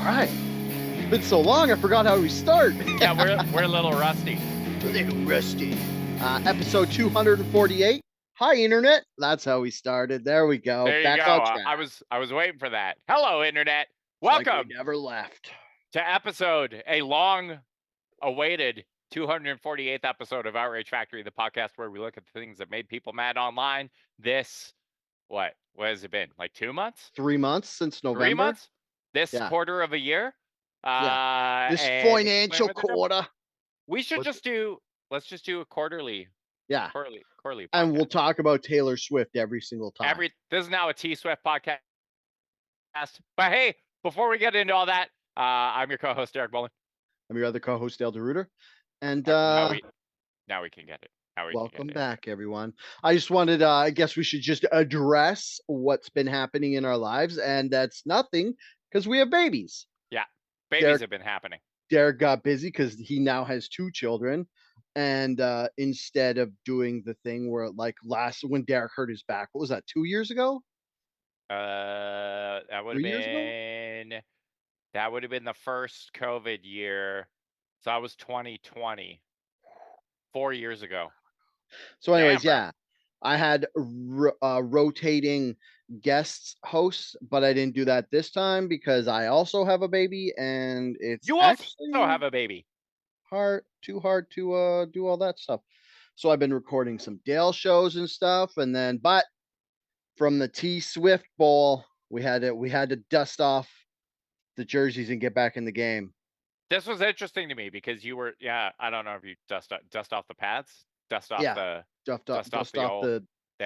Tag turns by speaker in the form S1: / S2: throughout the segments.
S1: right. It's been so long, I forgot how we start.
S2: Yeah, we're a little rusty.
S1: A little rusty. Episode 248. Hi, Internet. That's how we started. There we go.
S2: There you
S1: Back
S2: go.
S1: on track.
S2: I was waiting for that. Hello, Internet.
S1: It's like
S2: Welcome
S1: we never left.
S2: to a long-awaited 248th episode of Outrage Factory, the podcast where we look at the things that made people mad online. What has it been? Like 2 months?
S1: 3 months since November.
S2: 3 months? This
S1: Yeah.
S2: quarter of a year?
S1: This
S2: and
S1: financial quarter.
S2: We should let's just do a quarterly.
S1: Yeah.
S2: Quarterly
S1: And we'll
S2: podcast.
S1: talk about Taylor Swift every single time.
S2: This is now a T Swift podcast. But hey, before we get into all that, I'm your co-host Derek Bolin.
S1: I'm your other co-host Dale DeRuiter. And
S2: now we can get it.
S1: Welcome back, everyone. I just wanted, I guess we should just address what's been happening in our lives, and that's nothing because we have babies.
S2: Yeah, babies have been happening.
S1: Derek got busy because he now has 2 children, and instead of doing the thing where, like, when Derek hurt his back, what was that, 2 years ago?
S2: That would have been the first COVID year. So that was 2020, 4 years ago.
S1: So anyways, yeah, I had rotating guests hosts, but I didn't do that this time because I also have a baby, and it's
S2: you also have a baby.
S1: Too hard to do all that stuff. So I've been recording some Dale shows and stuff, and then but from the T Swift Bowl, we had to dust off the jerseys and get back in the game.
S2: This was interesting to me because you were, I don't know if you dust off the pads, dust off the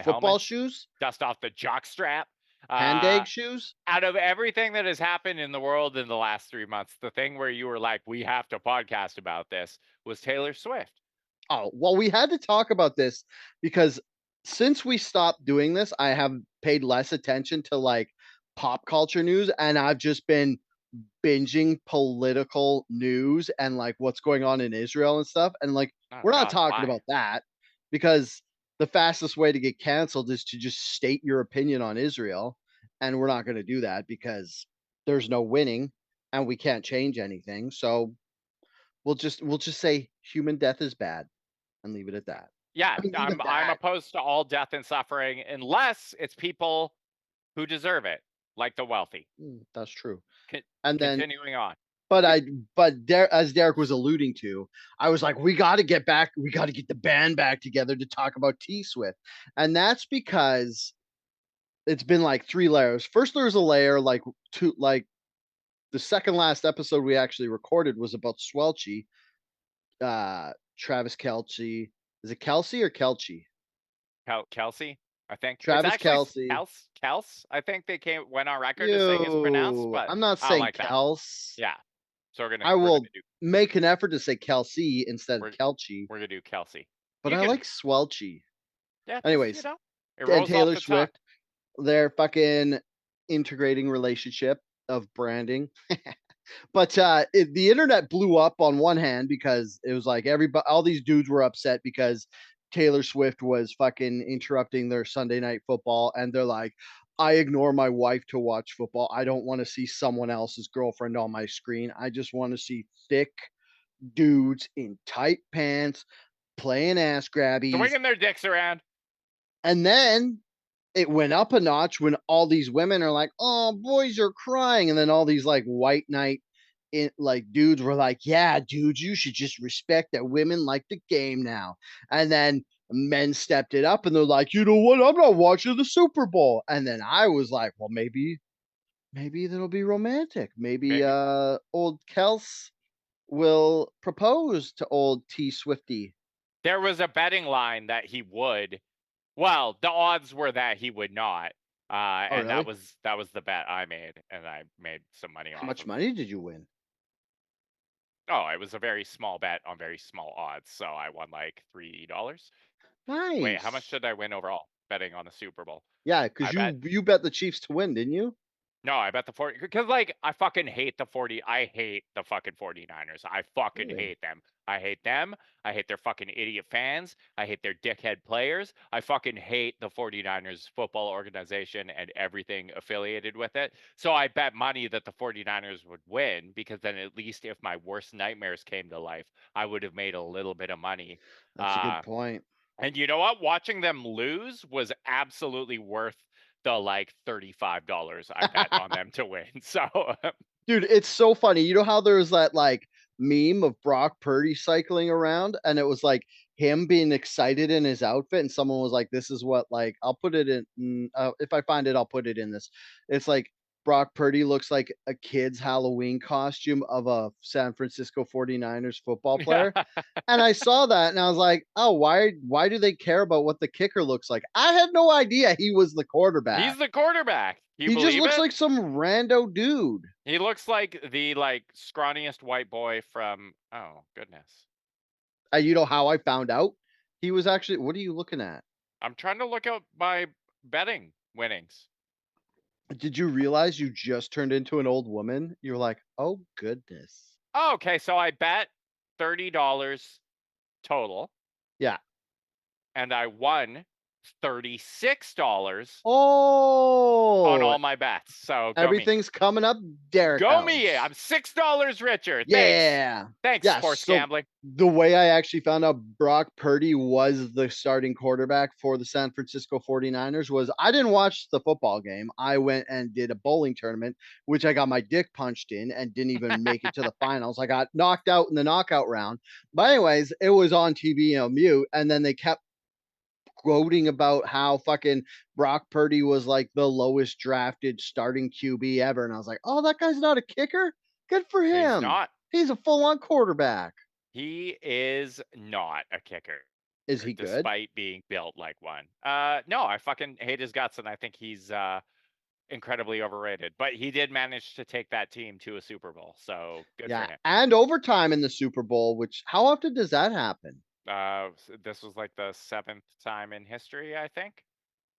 S1: football
S2: helmet,
S1: shoes,
S2: dust off the jock strap,
S1: handbag shoes.
S2: Out of everything that has happened in the world in the last 3 months, the thing where you were like, we have to podcast about this was Taylor Swift.
S1: Oh, well, we had to talk about this because since we stopped doing this, I have paid less attention to like pop culture news, and I've just been binging political news and like what's going on in Israel and stuff. And like, we're not talking about that because the fastest way to get canceled is to just state your opinion on Israel. And we're not going to do that because there's no winning and we can't change anything. So we'll just say human death is bad and leave it at that.
S2: Yeah, I'm opposed to all death and suffering unless it's people who deserve it, like the wealthy.
S1: That's true.
S2: And then continuing on.
S1: But as Derek was alluding to, I was like, we got to get the band back together to talk about T Swift. And that's because it's been like 3 layers. First, there was a layer like the second last episode we actually recorded was about Swelchi, Travis Kelce. Is it Kelsey or Kelce?
S2: Kelsey, I think.
S1: Travis Kelce.
S2: Kels. I think they went on record to saying it's pronounced, but
S1: I'm not saying
S2: like
S1: Kels.
S2: Yeah. So
S1: I will make an effort to say Kelsey instead of Kelce.
S2: We're gonna do Kelsey.
S1: But I like Swelchi.
S2: Yeah.
S1: Anyways, and Taylor Swift, they're fucking integrating relationship of branding. But the internet blew up on one hand because it was like all these dudes were upset because Taylor Swift was fucking interrupting their Sunday night football, and they're like, I ignore my wife to watch football. I don't want to see someone else's girlfriend on my screen. I just want to see thick dudes in tight pants playing ass grabbies,
S2: swinging their dicks around.
S1: And then it went up a notch when all these women are like, oh, boys are crying. And then all these like white knight dudes were like, yeah, dude, you should just respect that women like the game now. And then men stepped it up and they're like, you know what? I'm not watching the Super Bowl. And then I was like, well, maybe that'll be romantic. Maybe old Kels will propose to old T Swifty.
S2: There was a betting line that he would. Well, the odds were that he would not. And really? that was the bet I made, and I made some money off.
S1: How much money did you win?
S2: Oh, it was a very small bet on very small odds, so I won like $3.
S1: Nice.
S2: Wait, how much did I win overall betting on the Super Bowl?
S1: Yeah, because you bet the Chiefs to win, didn't you?
S2: No, I bet the 40 because, like, I fucking hate the 40 I hate the fucking 49ers. I fucking
S1: Really?
S2: hate them. I hate them. I hate their fucking idiot fans. I hate their dickhead players. I fucking hate the 49ers football organization and everything affiliated with it. So I bet money that the 49ers would win because then at least if my worst nightmares came to life, I would have made a little bit of money.
S1: That's a good
S2: Uh
S1: point.
S2: and you know what? Watching them lose was absolutely worth the like $35 I bet on them to win. So
S1: Dude, it's so funny. You know how there's that, like, meme of Brock Purdy cycling around, and it was, like, him being excited in his outfit, and someone was like, "This is what, like" I'll put it in if I find it, I'll put it in this. It's like Brock Purdy looks like a kid's Halloween costume of a San Francisco 49ers football player, and I saw that, and I was like, "Oh, why do they care about what the kicker looks like?" I had no idea he was the quarterback.
S2: he's the quarterback. You
S1: He just
S2: believe
S1: looks
S2: it?
S1: like some rando dude.
S2: He looks like the like scrawniest white boy from oh goodness.
S1: You know how I found out? He was actually what are you looking at?
S2: I'm trying to look up my betting winnings.
S1: Did you realize you just turned into an old woman? You're like, "Oh, goodness."
S2: Oh, okay, so I bet $30 total
S1: Yeah.
S2: and I won $36 on
S1: Oh,
S2: all my bets. So go me.
S1: everything's coming up Derek
S2: Go me!
S1: House.
S2: I'm $6 richer. Thanks.
S1: Yeah.
S2: Thanks,
S1: Yeah,
S2: sports
S1: so
S2: gambling.
S1: the way I actually found out Brock Purdy was the starting quarterback for the San Francisco 49ers was I didn't watch the football game. I went and did a bowling tournament, which I got my dick punched in and didn't even make it to the finals. I got knocked out in the knockout round. But anyways, it was on TV on mute, and then they kept quoting about how fucking Brock Purdy was like the lowest drafted starting QB ever. And I was like, oh, that guy's not a kicker. Good for
S2: He's
S1: him.
S2: not.
S1: He's a full on quarterback.
S2: He is not a kicker,
S1: Is he good?
S2: despite being built like one. No, I fucking hate his guts, and I think he's incredibly overrated. But he did manage to take that team to a Super Bowl, so good for
S1: Yeah.
S2: him.
S1: And overtime in the Super Bowl, which how often does that happen?
S2: This was like the seventh time in history, I think.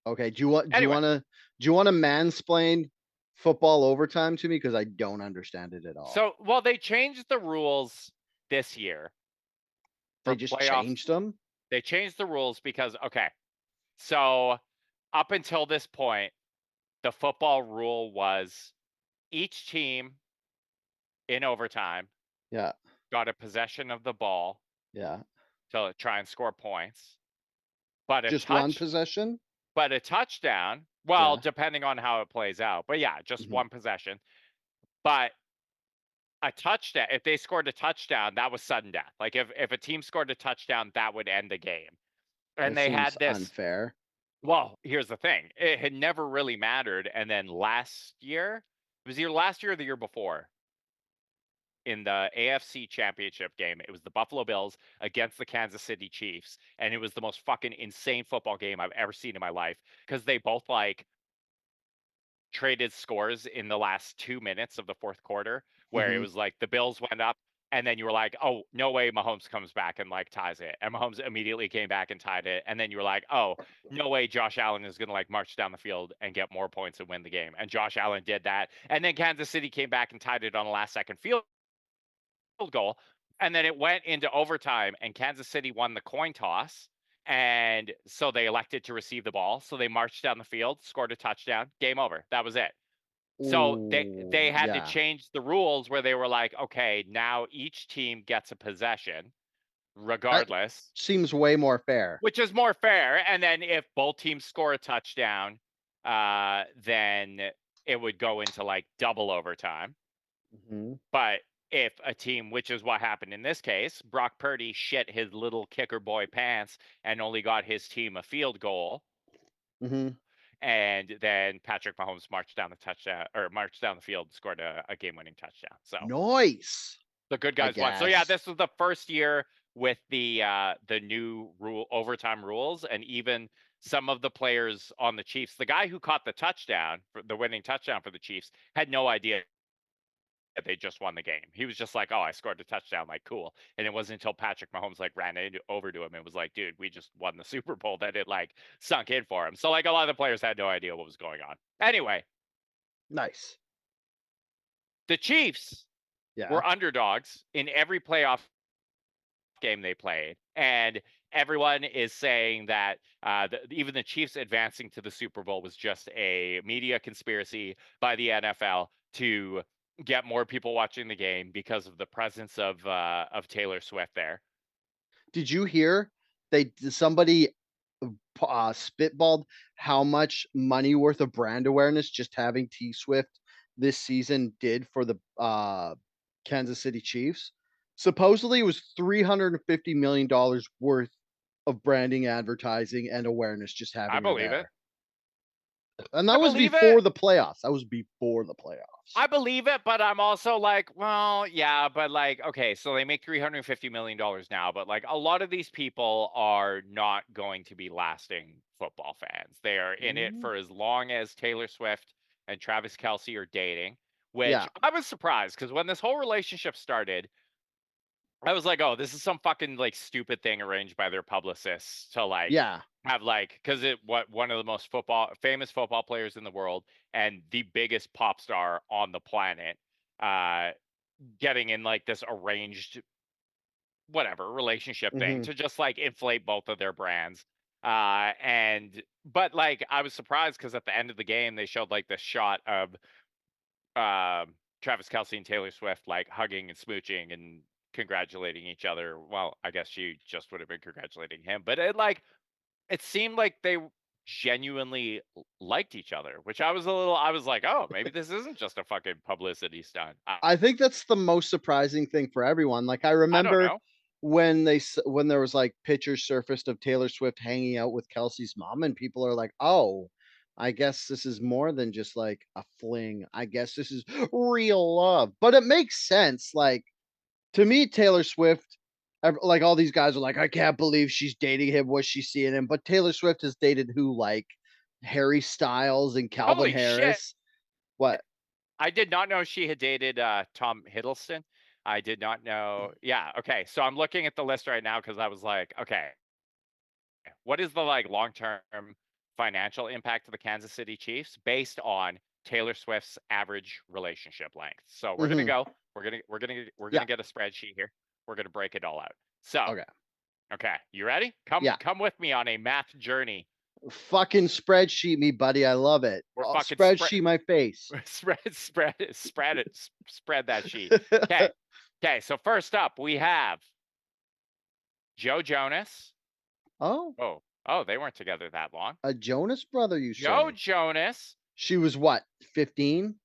S1: Okay. Do you
S2: Anyway,
S1: want to mansplain football overtime to me? Because I don't understand it at all.
S2: so well, they changed the rules this year
S1: They
S2: for
S1: just
S2: playoff.
S1: changed them.
S2: They changed the rules because okay, so up until this point, the football rule was each team in overtime
S1: Yeah.
S2: got a possession of the ball
S1: Yeah.
S2: to try and score points, but a
S1: Just one
S2: touch,
S1: possession.
S2: but a touchdown. Well,
S1: Yeah.
S2: depending on how it plays out, but yeah, just
S1: Mhm.
S2: one possession. But a touchdown, if they scored a touchdown, that was sudden death. Like if a team scored a touchdown, that would end the game. And
S1: That
S2: they
S1: seems
S2: had this.
S1: unfair.
S2: Well, here's the thing: it had never really mattered. And then last year, it was either last year or the year before in the AFC Championship game. It was the Buffalo Bills against the Kansas City Chiefs, and it was the most fucking insane football game I've ever seen in my life because they both like traded scores in the last 2 minutes of the fourth quarter, where it
S1: Mhm.
S2: was like the Bills went up. And then you were like, oh, no way Mahomes comes back and like ties it. And Mahomes immediately came back and tied it. And then you were like, oh, no way Josh Allen is going to like march down the field and get more points and win the game. And Josh Allen did that. And then Kansas City came back and tied it on a last second field goal. And then it went into overtime, and Kansas City won the coin toss. And so they elected to receive the ball. So they marched down the field, scored a touchdown, game over. That was it. So they
S1: Ooh,
S2: had to
S1: yeah.
S2: change the rules where they were like, okay, now each team gets a possession
S1: That
S2: regardless,
S1: seems way more fair.
S2: which is more fair. And then if both teams score a touchdown, then it would go into like double overtime.
S1: Mhm.
S2: But if a team, which is what happened in this case, Brock Purdy shit his little kicker boy pants and only got his team a field goal,
S1: Mhm.
S2: and then Patrick Mahomes marched down the touchdown or marched down the field and scored a game-winning touchdown. So
S1: Nice,
S2: the good
S1: I
S2: guys won. So yeah,
S1: guess.
S2: this was the first year with the new rule overtime rules, and even some of the players on the Chiefs, the guy who caught the touchdown for the winning touchdown for the Chiefs, had no idea they just won the game. He was just like, "Oh, I scored a touchdown, like cool." And it wasn't until Patrick Mahomes like ran over to him and was like, "Dude, we just won the Super Bowl," that it like sunk in for him. So like a lot of the players had no idea what was going on. Anyway,
S1: Nice.
S2: The Chiefs
S1: Yeah.
S2: were underdogs in every playoff game they played, and everyone is saying that even the Chiefs advancing to the Super Bowl was just a media conspiracy by the NFL to get more people watching the game because of the presence of Taylor Swift there.
S1: Did you hear somebody spitballed how much money worth of brand awareness just having T Swift this season did for the Kansas City Chiefs? Supposedly, it was $350 million worth of branding, advertising, and awareness just
S2: I
S1: having her
S2: believe it.
S1: there. And
S2: I
S1: that was
S2: believe it.
S1: before the playoffs. That was before the playoffs.
S2: I believe it, but I'm also like, well, yeah, but like, okay, so they make $350 million now, but like a lot of these people are not going to be lasting football fans. They are in it
S1: Mm,
S2: for as long as Taylor Swift and Travis Kelsey are dating, which
S1: yeah,
S2: I was surprised because when this whole relationship started, I was like, "Oh, this is some fucking, like, stupid thing arranged by their publicists to, like,
S1: yeah.
S2: have, like, because it what one of the most famous football players in the world and the biggest pop star on the planet, uh, getting in, like, this arranged whatever relationship thing
S1: Hmm.
S2: to just, like, inflate both of their brands, but, like, I was surprised because at the end of the game, they showed, like, this shot of Travis Kelsey and Taylor Swift like hugging and smooching and congratulating each other. Well, I guess she just would have been congratulating him, but it seemed like they genuinely liked each other, which I was like, oh, maybe this isn't just a fucking publicity stunt.
S1: I think that's the most surprising thing for everyone. Like, I
S2: I don't
S1: remember
S2: know.
S1: when when there was, like, pictures surfaced of Taylor Swift hanging out with Kelsey's mom, and people are like, "Oh, I guess this is more than just, like, a fling. I guess this is real love." But it makes sense, like, to me, Taylor Swift like, all these guys are like, "I can't believe she's dating him. What's she seeing him?" But Taylor Swift has dated who? Like, Harry Styles and Calvin
S2: Holy shit.
S1: Harris. What?
S2: I did not know she had dated Tom Hiddleston. I did not know. Yeah. Okay. So I'm looking at the list right now because I was like, okay, what is the like long-term financial impact to the Kansas City Chiefs based on Taylor Swift's average relationship length? So we're gonna
S1: Mhm.
S2: go. We're gonna
S1: Yeah.
S2: get a spreadsheet here. We're gonna break it all out. So,
S1: Okay.
S2: okay, you ready? Come
S1: Yeah.
S2: come with me on a math journey.
S1: Fucking spreadsheet me, buddy. I love it.
S2: We're
S1: Oh,
S2: fucking spread
S1: spreadsheet my face.
S2: spread that sheet. Okay. Okay, so first up we have Joe Jonas.
S1: Oh,
S2: Oh, they weren't together that long.
S1: a Jonas brother, you
S2: Joe
S1: say?
S2: Jonas.
S1: She was what, 15?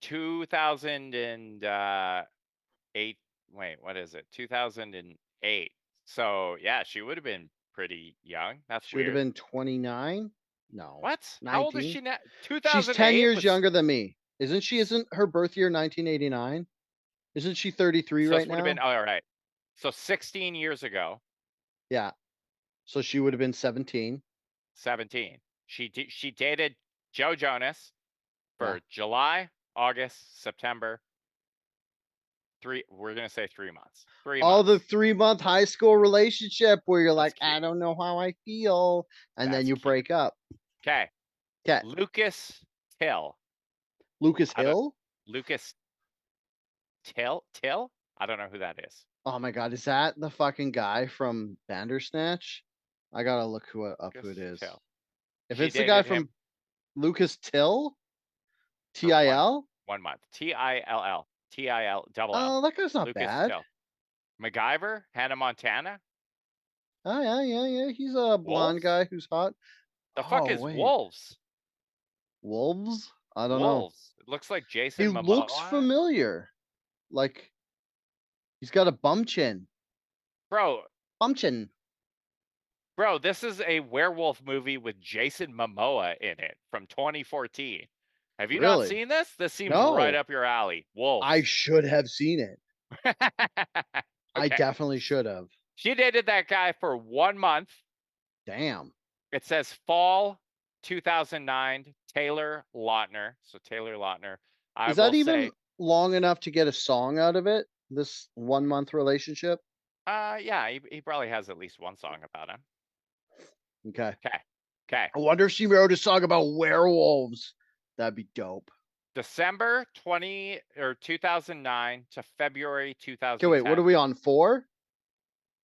S2: 2008. Wait, what is it? 2008. So yeah, she would have been pretty young. That's
S1: She would have
S2: weird.
S1: been 29? No,
S2: What? How old is
S1: 19?
S2: she now?
S1: She's 10
S2: 2008
S1: years
S2: was
S1: younger than me. Isn't she? Isn't her birth year 1989? Isn't she 33
S2: so
S1: right
S2: this would have been
S1: now?
S2: all right. So 16 years ago,
S1: Yeah. So she would have been 17.
S2: 17. She dated Joe Jonas
S1: Yeah.
S2: for July, August, September. We're gonna say 3 months. Three
S1: Oh, the
S2: months.
S1: 3-month high school relationship where you're
S2: That's
S1: like, "I
S2: cute.
S1: don't know how I feel," and then
S2: That's
S1: you
S2: cute.
S1: break up.
S2: Okay.
S1: Okay.
S2: Lucas Till.
S1: Lucas
S2: I don't
S1: Hill?
S2: Lucas Till? I don't know who that is.
S1: Oh my god, is that the fucking guy from Bandersnatch? I gotta look who it
S2: Lucas
S1: is.
S2: Till.
S1: If
S2: She
S1: it's the guy
S2: dated him
S1: from Lucas Till?
S2: for one
S1: TIL?
S2: 1 month. Till double L.
S1: Oh, that guy's not
S2: Lucas
S1: bad.
S2: Till. MacGyver, Hannah Montana,
S1: Oh, yeah, yeah, yeah, he's a blonde
S2: Wolves.
S1: guy who's hot.
S2: The fuck
S1: Oh,
S2: is
S1: wait,
S2: Wolves?
S1: Wolves? I don't know.
S2: Wolves. It looks like
S1: He
S2: Jason
S1: looks
S2: Momoa.
S1: familiar. Like, he's got a bum chin.
S2: Bro,
S1: Bum chin.
S2: bro, this is a werewolf movie with Jason Momoa in it from 2014. Have you not
S1: Really?
S2: seen this? This seems right
S1: No,
S2: up your alley.
S1: I
S2: Wolves.
S1: should have seen it. I
S2: Okay.
S1: definitely should have.
S2: She dated that guy for 1 month.
S1: Damn.
S2: It says fall 2009, Taylor Lautner. So Taylor Lautner. I
S1: Is
S2: will
S1: that even
S2: say,
S1: long enough to get a song out of it? This 1-month relationship?
S2: yeah, he probably has at least one song about him.
S1: Okay.
S2: Okay. Okay.
S1: I wonder if she wrote a song about werewolves. That'd be dope.
S2: December 2009 to February
S1: Okay, wait, what are
S2: 2010.
S1: we on, 4?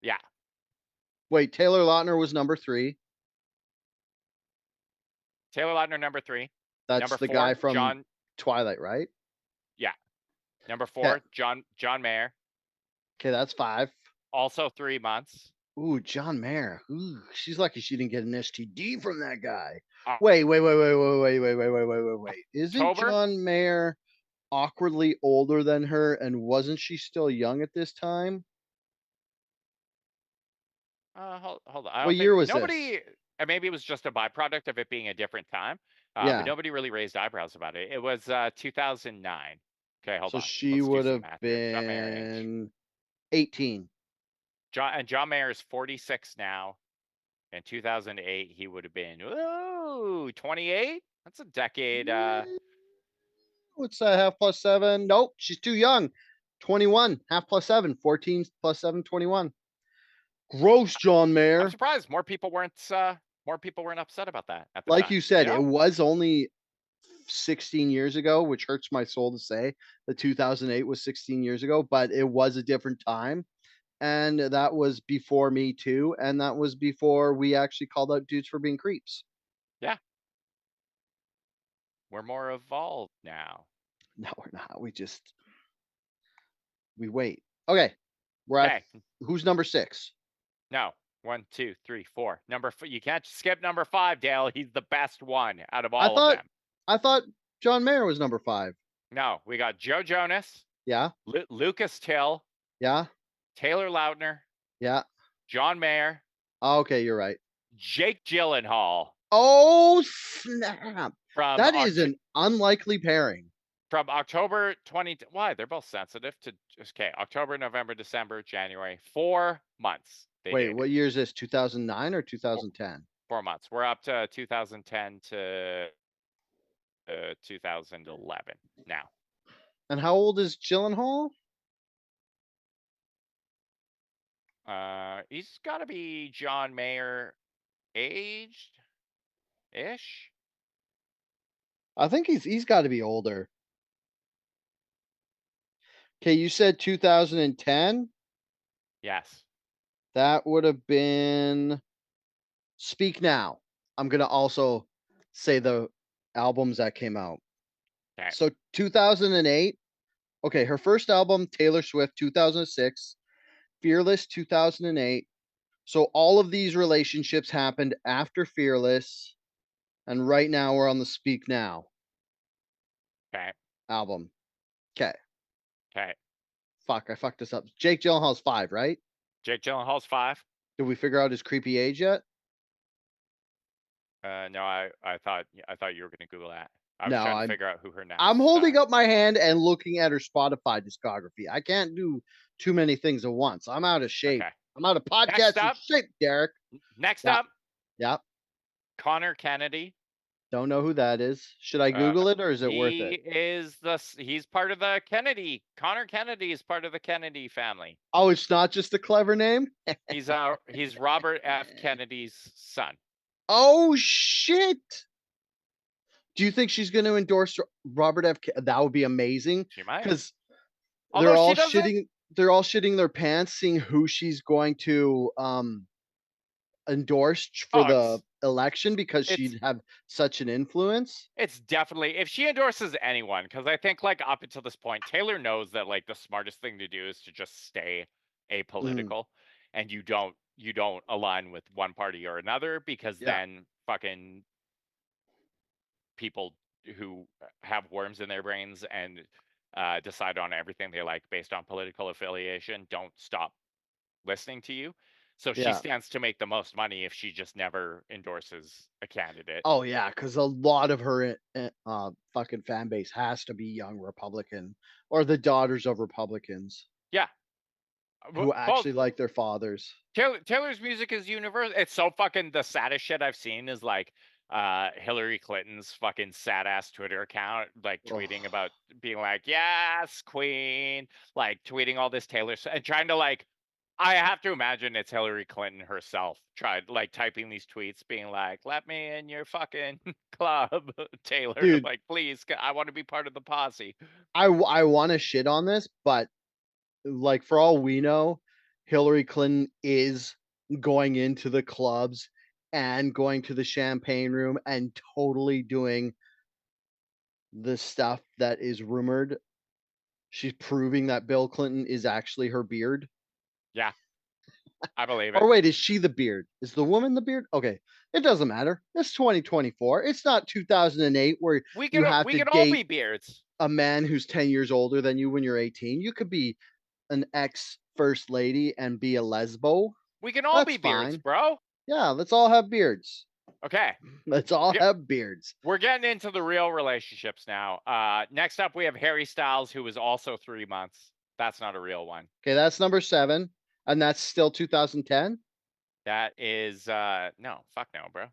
S2: Yeah.
S1: Wait, Taylor Lautner was number 3.
S2: Taylor Lautner, number 3.
S1: That's
S2: Number
S1: the guy
S2: 4,
S1: from
S2: John.
S1: Twilight, right?
S2: Yeah. Number
S1: Okay.
S2: 4, John Mayer.
S1: Okay, that's 5.
S2: Also 3 months.
S1: Ooh, John Mayer. Ooh, she's lucky she didn't get an STD from that guy.
S2: O
S1: Wait. Isn't
S2: October.
S1: John Mayer awkwardly older than her, and wasn't she still young at this time?
S2: Hold on. I
S1: What
S2: don't
S1: year
S2: think
S1: was this?
S2: nobody. And maybe it was just a byproduct of it being a different time. But
S1: Yeah.
S2: nobody really raised eyebrows about it. It was 2009. Okay, hold
S1: So
S2: on.
S1: she
S2: Let's do
S1: would
S2: some
S1: have
S2: math here. John Mayer age.
S1: been 18.
S2: John Mayer is 46 now. In 2008, he would have been 28. That's a decade.
S1: What's that? Half plus 7? Nope, she's too young. 21. Half plus 7. 14 plus 7, 21. Gross, John
S2: I'm
S1: Mayer.
S2: surprised more people weren't upset about that at the
S1: Like
S2: time.
S1: you said, it was only 16 years ago, which hurts my soul to say. The 2008 was 16 years ago, but it was a different time. And that was before Me Too. And that was before we actually called out dudes for being creeps.
S2: Yeah, we're more evolved now.
S1: No, we're not. We wait. Okay. We're at,
S2: Okay,
S1: who's number 6?
S2: no, 1, 2, 3, 4. You can't skip number 5, Dale. He's the best one out of
S1: I
S2: all of
S1: thought
S2: them.
S1: I thought John Mayer was number 5.
S2: No, we got Joe Jonas,
S1: Yeah.
S2: Lucas Till,
S1: Yeah.
S2: Taylor Lautner,
S1: Yeah.
S2: John Mayer,
S1: Okay, you're right.
S2: Jake Gyllenhaal
S1: Oh, snap.
S2: from
S1: That is an unlikely pairing.
S2: October 20. Why? They're both sensitive to. Okay, October, November, December, January. 4 months they
S1: Wait,
S2: dated.
S1: what year is this? 2009 or 2010?
S2: 4 months. We're up to 2010 to 2011 now.
S1: And how old is Gyllenhaal?
S2: He's got to be John Mayer aged ish.
S1: I think he's got to be older. Okay, you said 2010.
S2: Yes.
S1: That would have been Speak Now. I'm gonna also say the albums that came out.
S2: Okay.
S1: So 2008. Okay, her first album, Taylor Swift, 2006. Fearless, 2008. So all of these relationships happened after Fearless, and right now we're on the Speak Now
S2: Okay.
S1: album. Okay.
S2: Okay.
S1: Fuck, I fucked this up. Jake Gyllenhaal's 5, right?
S2: Jake Gyllenhaal's 5.
S1: Did we figure out his creepy age yet?
S2: No, I thought you were going to Google that. I was
S1: No,
S2: trying to figure out who her next.
S1: I'm holding up my hand and looking at her Spotify discography. I can't do too many things at once. I'm out of shape.
S2: Okay.
S1: I'm out of
S2: Next
S1: podcasting
S2: up.
S1: shape, Derek.
S2: Next
S1: Yeah.
S2: up.
S1: Yeah.
S2: Connor Kennedy.
S1: Don't know who that is. Should I Google it or is it worth it?
S2: He's part of the Kennedy. Connor Kennedy is part of the Kennedy family.
S1: Oh, it's not just a clever name?
S2: He's Robert F. Kennedy's son.
S1: Oh shit. Do you think she's going to endorse Robert F. That would be amazing.
S2: She might.
S1: Because
S2: Although
S1: they're all shitting their pants seeing who she's going to endorse for the election because she'd have such an influence.
S2: It's definitely, if she endorses anyone, because I think like up until this point, Taylor knows that like the smartest thing to do is to just stay apolitical, and you don't align with one party or another, because then fucking people who have worms in their brains and decide on everything they like based on political affiliation don't stop listening to you. So she stands to make the most money if she just never endorses a candidate.
S1: Oh yeah, because a lot of her fucking fan base has to be young Republican or the daughters of Republicans.
S2: Yeah.
S1: Who actually like their fathers.
S2: Taylor's music is universal. It's so fucking, the saddest shit I've seen is like Hillary Clinton's fucking sad ass Twitter account, like tweeting about being like, yes, queen, like tweeting all this Taylor and trying to like I have to imagine it's Hillary Clinton herself tried like typing these tweets, being like, "Let me in your fucking club, Taylor.
S1: Dude,
S2: Like, please, I want to be part of the posse."
S1: I wanna shit on this, but, like, for all we know, Hillary Clinton is going into the clubs and going to the champagne room and totally doing the stuff that is rumored. She's proving that Bill Clinton is actually her beard.
S2: Yeah, I believe it.
S1: Or wait, is she the beard? Is the woman the beard? Okay, it doesn't matter. It's 2024. It's not 2008 where you have
S2: We
S1: to
S2: can all be
S1: date
S2: beards.
S1: a man who's 10 years older than you when you're 18. You could be an ex first lady and be a lesbo.
S2: We can all
S1: That's
S2: be beards,
S1: fine.
S2: bro.
S1: Yeah, let's all have beards.
S2: Okay.
S1: Let's all
S2: Yeah,
S1: have beards.
S2: we're getting into the real relationships now. Next up we have Harry Styles, who was also 3 months. That's not a real one.
S1: Okay, that's number 7, and that's still 2010.
S2: That is no, fuck no, bro.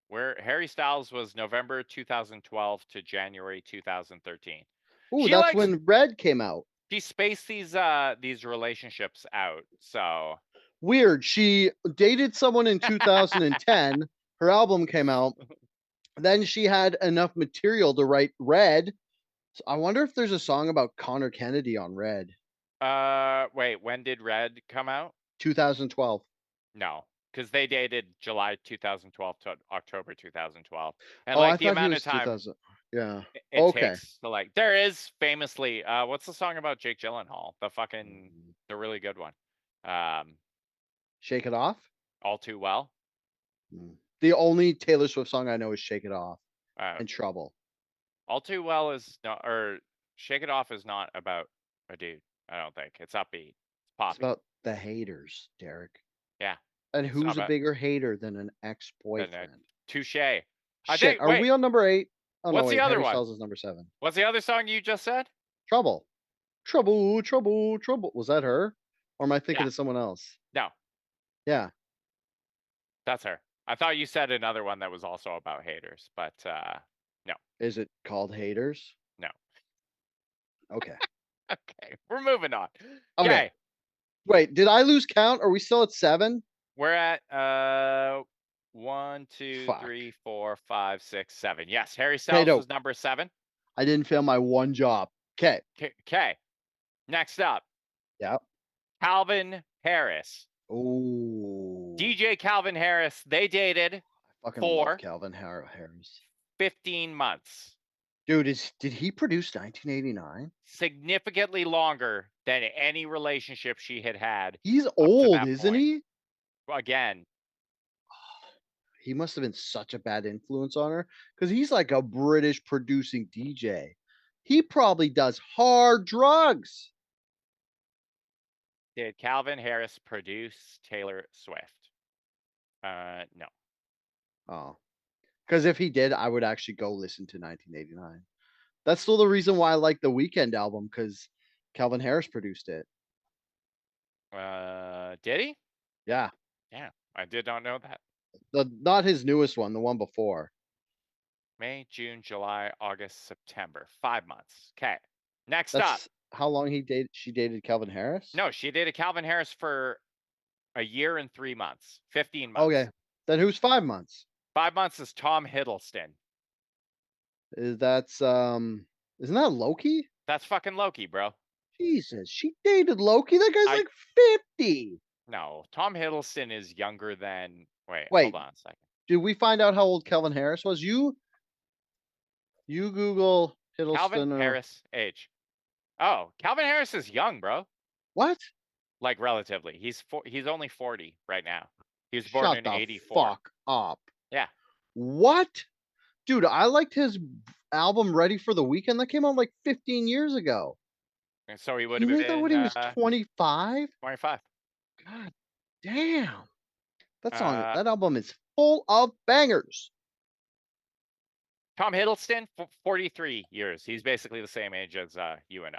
S2: Where Harry Styles was November 2012 to January 2013.
S1: Ooh,
S2: She
S1: that's
S2: likes
S1: when Red came out.
S2: she spaced these relationships out. So
S1: Weird. She dated someone in 2010. Her album came out. Then she had enough material to write Red. So I wonder if there's a song about Connor Kennedy on Red.
S2: wait, when did Red come out?
S1: 2012.
S2: No, because they dated July 2012 to October 2012. And
S1: Oh, I
S2: like the
S1: thought he
S2: amount of
S1: was
S2: time
S1: 2000. Yeah.
S2: it
S1: Okay.
S2: takes to like there is famously what's the song about Jake Gyllenhaal? The really good one. Um
S1: Shake It Off.
S2: All Too Well.
S1: The only Taylor Swift song I know is Shake It Off
S2: Uh
S1: and Trouble.
S2: All Too Well is not, or Shake It Off is not about a dude. I don't think. It's upbeat. It's
S1: It's
S2: poppy.
S1: about the haters, Derek.
S2: Yeah.
S1: And
S2: It's not
S1: who's a
S2: about
S1: bigger hater than an
S2: then
S1: ex-boyfriend?
S2: touche. I
S1: Shit,
S2: think
S1: are we
S2: wait,
S1: on number 8? Oh no,
S2: what's the
S1: wait,
S2: other
S1: Harry
S2: one?
S1: Styles is number 7.
S2: What's the other song you just said?
S1: Trouble. Trouble, trouble, trouble. Was that her? Or am I thinking
S2: Yeah.
S1: of someone else?
S2: No,
S1: Yeah.
S2: that's her. I thought you said another one that was also about haters, but no,
S1: Is it called Haters?
S2: no.
S1: Okay.
S2: Okay, we're moving on.
S1: Okay.
S2: Okay,
S1: Wait, did I lose count? Are we still at 7?
S2: we're at 1, 2,
S1: Fuck.
S2: 3, 4, 5, 6, 7. Yes, Harry
S1: Okay,
S2: Styles
S1: no.
S2: was number 7.
S1: I didn't fail my one job. Okay.
S2: Okay, next up,
S1: Yep.
S2: Calvin Harris.
S1: Oh,
S2: DJ Calvin Harris, they dated
S1: I fucking love
S2: for
S1: Calvin Harris.
S2: 15 months,
S1: Dude, did he produce 1989?
S2: significantly longer than any relationship she had had
S1: He's
S2: up to
S1: old,
S2: that
S1: isn't
S2: point.
S1: he?
S2: Again,
S1: He must have been such a bad influence on her because he's like a British producing DJ. He probably does hard drugs.
S2: did Calvin Harris produce Taylor Swift? No.
S1: Oh, because if he did, I would actually go listen to 1989. That's still the reason why I like the Weekend album because Calvin Harris produced it.
S2: Did he?
S1: Yeah,
S2: Yeah, I did not know that.
S1: not his newest one, the one before.
S2: May, June, July, August, September. 5 months. Okay. Next up.
S1: That's how long he dated. She dated Calvin Harris.
S2: No, she dated Calvin Harris for a year and 3 months. 15
S1: Okay,
S2: months.
S1: then who's 5 months?
S2: 5 months is Tom Hiddleston.
S1: That's isn't that Loki?
S2: That's fucking Loki, bro.
S1: Jesus, she dated Loki. That guy's
S2: I
S1: like 50.
S2: No, Tom Hiddleston is younger than. Wait, hold
S1: Wait,
S2: on a second.
S1: did we find out how old Calvin Harris was? You Google
S2: Calvin
S1: Hiddleston or
S2: Harris age. Oh, Calvin Harris is young, bro.
S1: what?
S2: Like relatively. He's only 40 right now. He was born
S1: Shut
S2: in
S1: the
S2: 84.
S1: fuck up.
S2: Yeah.
S1: What? Dude, I liked his album Ready for the Weekend that came out like 15 years ago.
S2: And so he would
S1: He
S2: have
S1: made that when
S2: been
S1: he was 25?
S2: 25.
S1: God damn.
S2: Uh
S1: That album is full of bangers.
S2: Tom Hiddleston, 43 years. He's basically the same age as you and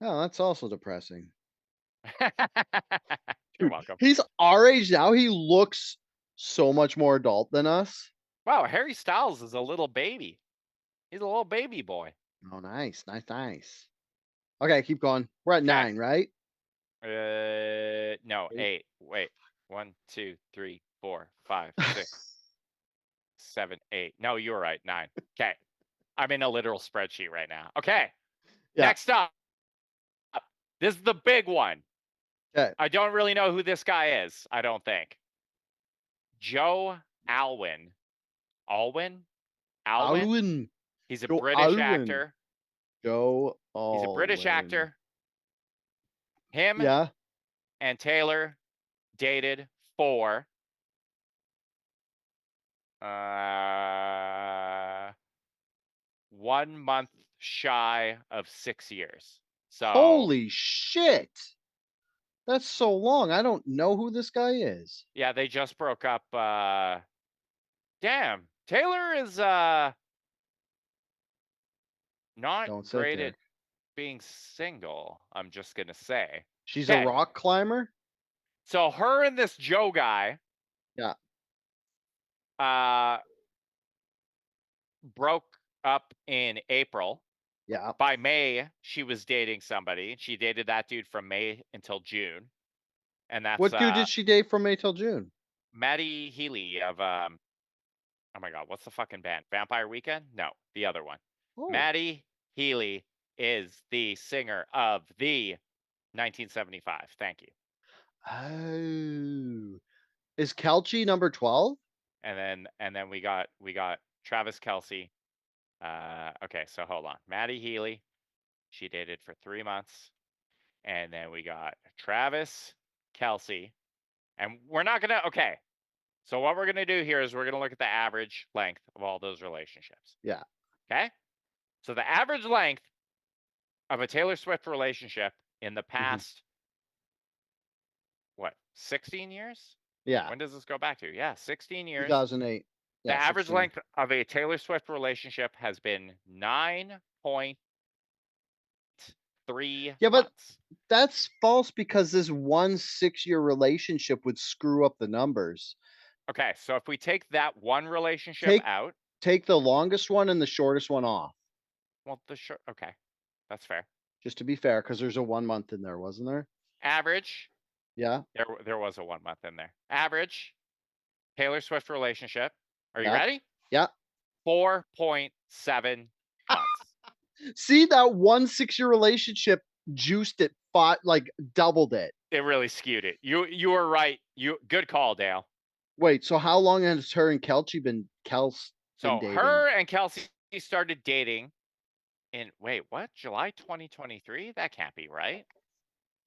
S1: Oh, that's also depressing.
S2: I. You're
S1: Dude,
S2: welcome.
S1: he's our age now. He looks so much more adult than us.
S2: Wow, Harry Styles is a little baby. He's a little baby boy.
S1: Oh, nice, nice, nice. Okay, keep going. We're at
S2: Okay.
S1: 9, right?
S2: No,
S1: 8.
S2: 8. Wait. 1, 2, 3, 4, 5, 6, 7, 8. No, you were right. 9. Okay. I'm in a literal spreadsheet right now. Okay.
S1: Yeah.
S2: Next up. This is the big one.
S1: Okay.
S2: I don't really know who this guy is, I don't think. Joe Alwyn. Alwyn? Alwyn?
S1: Alwyn.
S2: He's a
S1: Joe
S2: British
S1: Alwyn.
S2: actor.
S1: Joe
S2: He's a British
S1: Alwyn.
S2: actor. Him
S1: Yeah.
S2: and Taylor dated for uh 1 month shy of 6 years. So
S1: Holy shit. That's so long. I don't know who this guy is.
S2: yeah, they just broke up. Damn, Taylor is not
S1: Don't sit
S2: great at
S1: there.
S2: being single, I'm just gonna say.
S1: She's a
S2: Okay,
S1: rock climber?
S2: so her and this Joe guy
S1: Yeah.
S2: uh broke up in April.
S1: Yeah.
S2: By May, she was dating somebody. She dated that dude from May until June. And that's
S1: What dude did she date from May till June?
S2: Maddie Healy of oh my god, what's the fucking band? Vampire Weekend? No, the other one.
S1: Oh.
S2: Maddie Healy is the singer of the 1975. Thank you.
S1: Oh. Is Kelchi number 12?
S2: And then we got Travis Kelsey. Okay, so hold on. Maddie Healy, she dated for 3 months. And then we got Travis Kelsey. And we're not gonna okay. So what we're gonna do here is we're gonna look at the average length of all those relationships.
S1: Yeah.
S2: Okay. So the average length of a Taylor Swift relationship in the
S1: Mhm.
S2: past, what, 16 years?
S1: Yeah.
S2: When does this go back to? Yeah, 16 years.
S1: 2008.
S2: The
S1: Yeah,
S2: average
S1: 16.
S2: length of a Taylor Swift relationship has been 9.3
S1: Yeah, but
S2: months.
S1: that's false because this one 6-year relationship would screw up the numbers.
S2: Okay, so if we take that one relationship
S1: Take
S2: out,
S1: take the longest one and the shortest one off,
S2: well, the short, okay, that's fair.
S1: just to be fair, because there's a 1 month in there, wasn't there?
S2: Average,
S1: Yeah.
S2: there was a 1 month in there. Average Taylor Swift relationship. Are you
S1: Yeah.
S2: ready?
S1: Yeah.
S2: 4.7 months.
S1: See, that one 6-year relationship juiced it, fought like, doubled it.
S2: It really skewed it. You were right. You good call, Dale.
S1: Wait, so how long has her and Kelchi been
S2: So
S1: dating?
S2: her and Kelsey started dating in what? July 2023? That can't be right.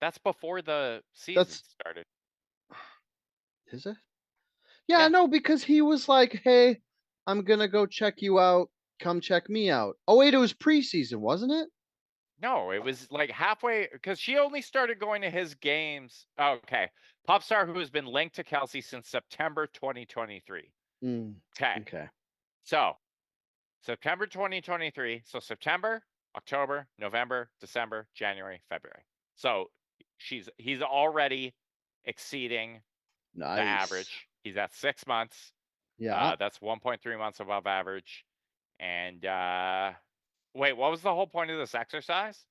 S2: That's before the season
S1: That's
S2: started.
S1: is it? Yeah,
S2: Yeah.
S1: no, because he was like, "Hey, I'm gonna go check you out. Come check me out." Oh wait, it was preseason, wasn't it?
S2: No, it was like halfway because she only started going to his games. Oh, okay. Pop star who has been linked to Kelsey since September 2023.
S1: Mm,
S2: Okay.
S1: okay.
S2: So September 2023. So September, October, November, December, January, February. So he's already exceeding the
S1: Nice.
S2: average. He's at 6 months.
S1: Yeah.
S2: That's 1.3 months above average. And wait, what was the whole point of this exercise?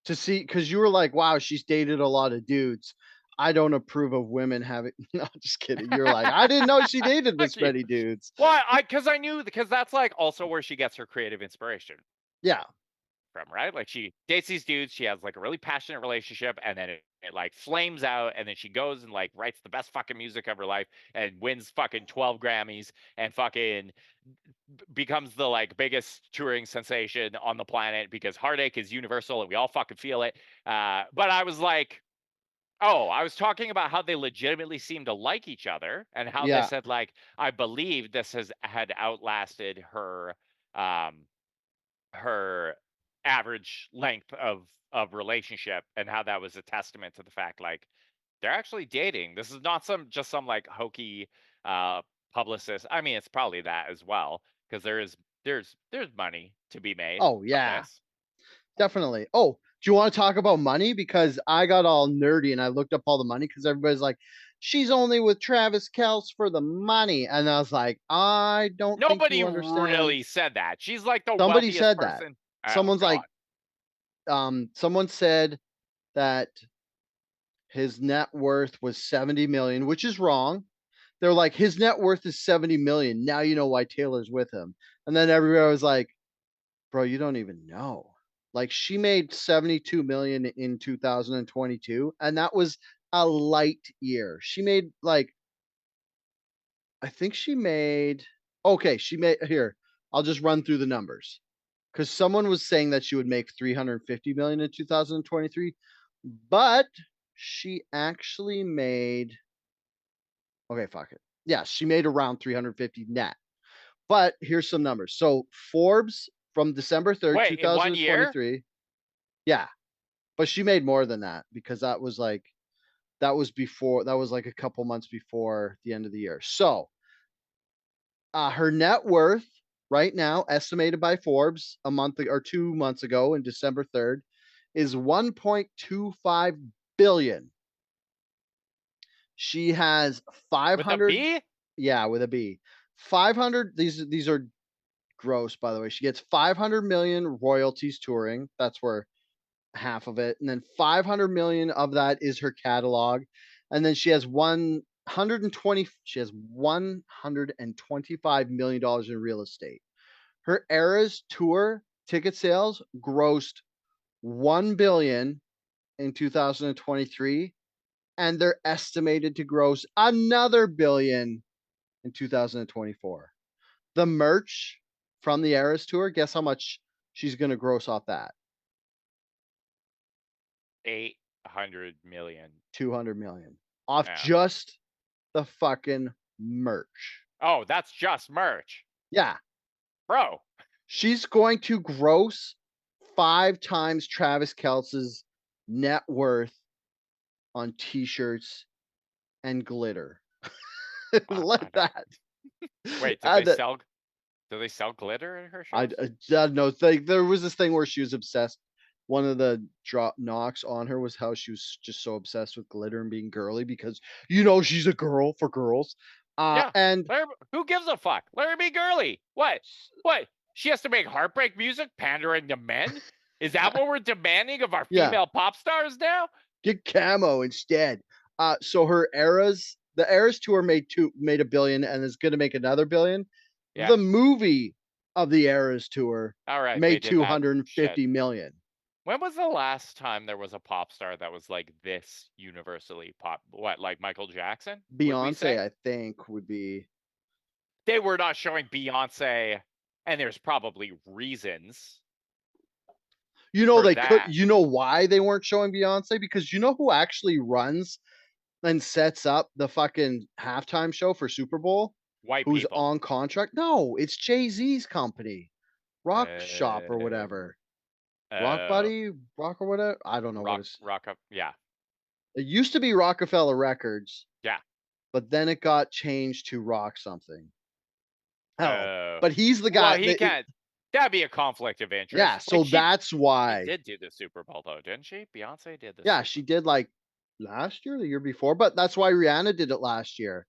S1: To see, because you were like, "Wow, she's dated a lot of dudes. I don't approve of women having." No, just kidding. You're like, "I didn't know she dated
S2: Fuck
S1: this
S2: you.
S1: many dudes."
S2: Well, because I knew because that's like also where she gets her creative inspiration
S1: Yeah.
S2: from, right? Like she dates these dudes, she has like a really passionate relationship, and then it like flames out, and then she goes and like writes the best fucking music of her life and wins fucking 12 Grammys and fucking becomes the like biggest touring sensation on the planet because heartache is universal and we all fucking feel it. But I was like, oh, I was talking about how they legitimately seem to like each other and how they
S1: Yeah.
S2: said like I believe this had outlasted um her average length of relationship and how that was a testament to the fact like they're actually dating. This is not some like hokey uh publicist. I mean, it's probably that as well because there's money to be made
S1: Oh,
S2: from
S1: yeah.
S2: this.
S1: Definitely. Oh, do you wanna talk about money? Because I got all nerdy and I looked up all the money because everybody's like, "She's only with Travis Kelce for the money," and I was like, "I don't think
S2: Nobody
S1: you understand."
S2: really said that. She's like the
S1: Somebody
S2: wealthiest
S1: said that.
S2: person. Oh
S1: Someone's
S2: God.
S1: like, someone said that his net worth was 70 million, which is wrong. They're like, his net worth is 70 million. Now you know why Taylor's with him. And then everybody was like, bro, you don't even know. Like she made 72 million in 2022, and that was a light year. She made like I think she made okay, she made here. I'll just run through the numbers. Cuz someone was saying that she would make 350 million in 2023, but she actually made okay, fuck it. Yeah, she made around 350 net. But here's some numbers. So Forbes from December 3rd,
S2: Wait, in 1 year?
S1: 2023. Yeah, but she made more than that because that was like a couple months before the end of the year. So, her net worth right now, estimated by Forbes a month or 2 months ago in December 3rd, is 1.25 billion. She has
S2: With a
S1: 500,
S2: B?
S1: yeah, with a B. 500, these are gross, by the way. She gets 500 million royalties touring. That's where half of it. And then 500 million of that is her catalog. And then she has 125 million dollars in real estate. Her Eras tour ticket sales grossed 1 billion in 2023, and they're estimated to gross another billion in 2024. The merch from the Eras tour, guess how much she's going to gross off that?
S2: 800 million.
S1: 200 million off
S2: Yeah.
S1: just the fucking merch.
S2: Oh, that's just merch.
S1: Yeah.
S2: Bro.
S1: She's going to gross 5 times Travis Kelce's net worth on t-shirts and glitter. Like that.
S2: Wait,
S1: And
S2: do they sell glitter in her
S1: I
S2: shows?
S1: don't know. There was this thing where she was obsessed. One of the drop knocks on her was how she was just so obsessed with glitter and being girly because she's a girl for girls.
S2: Yeah.
S1: And
S2: Who gives a fuck? Let her be girly. What? What? She has to make heartbreak music pandering to men? Is that what we're demanding of our
S1: yeah,
S2: female pop stars now?
S1: get camo instead. So the Eras tour made a billion and is going to make another billion.
S2: Yeah.
S1: The movie of the Eras tour
S2: All right. They
S1: made
S2: did that
S1: 250
S2: shit.
S1: million.
S2: When was the last time there was a pop star that was like this universally pop? What, like Michael Jackson? Would we
S1: Beyonce,
S2: say?
S1: I think, would be.
S2: They were not showing Beyonce, and there's probably reasons for
S1: They could.
S2: that.
S1: You know why they weren't showing Beyonce? Because you know who actually runs and sets up the fucking halftime show for Super Bowl?
S2: White
S1: Who's
S2: people.
S1: on contract? No, it's Jay-Z's company, Rock Shop or
S2: Uh,
S1: whatever. Rock
S2: uh,
S1: Buddy, Rock or whatever. I don't know what it's.
S2: rock up. Yeah.
S1: It used to be Rockefeller Records,
S2: Yeah.
S1: but then it got changed to Rock something. Oh,
S2: Uh,
S1: but he's the
S2: well,
S1: guy
S2: he can't. That'd be a conflict of
S1: yeah,
S2: interest.
S1: so
S2: Wait,
S1: that's
S2: she
S1: why.
S2: did do the Super Bowl though, didn't she? Beyonce did the
S1: Yeah,
S2: Super.
S1: she did like last year, the year before, but that's why Rihanna did it last year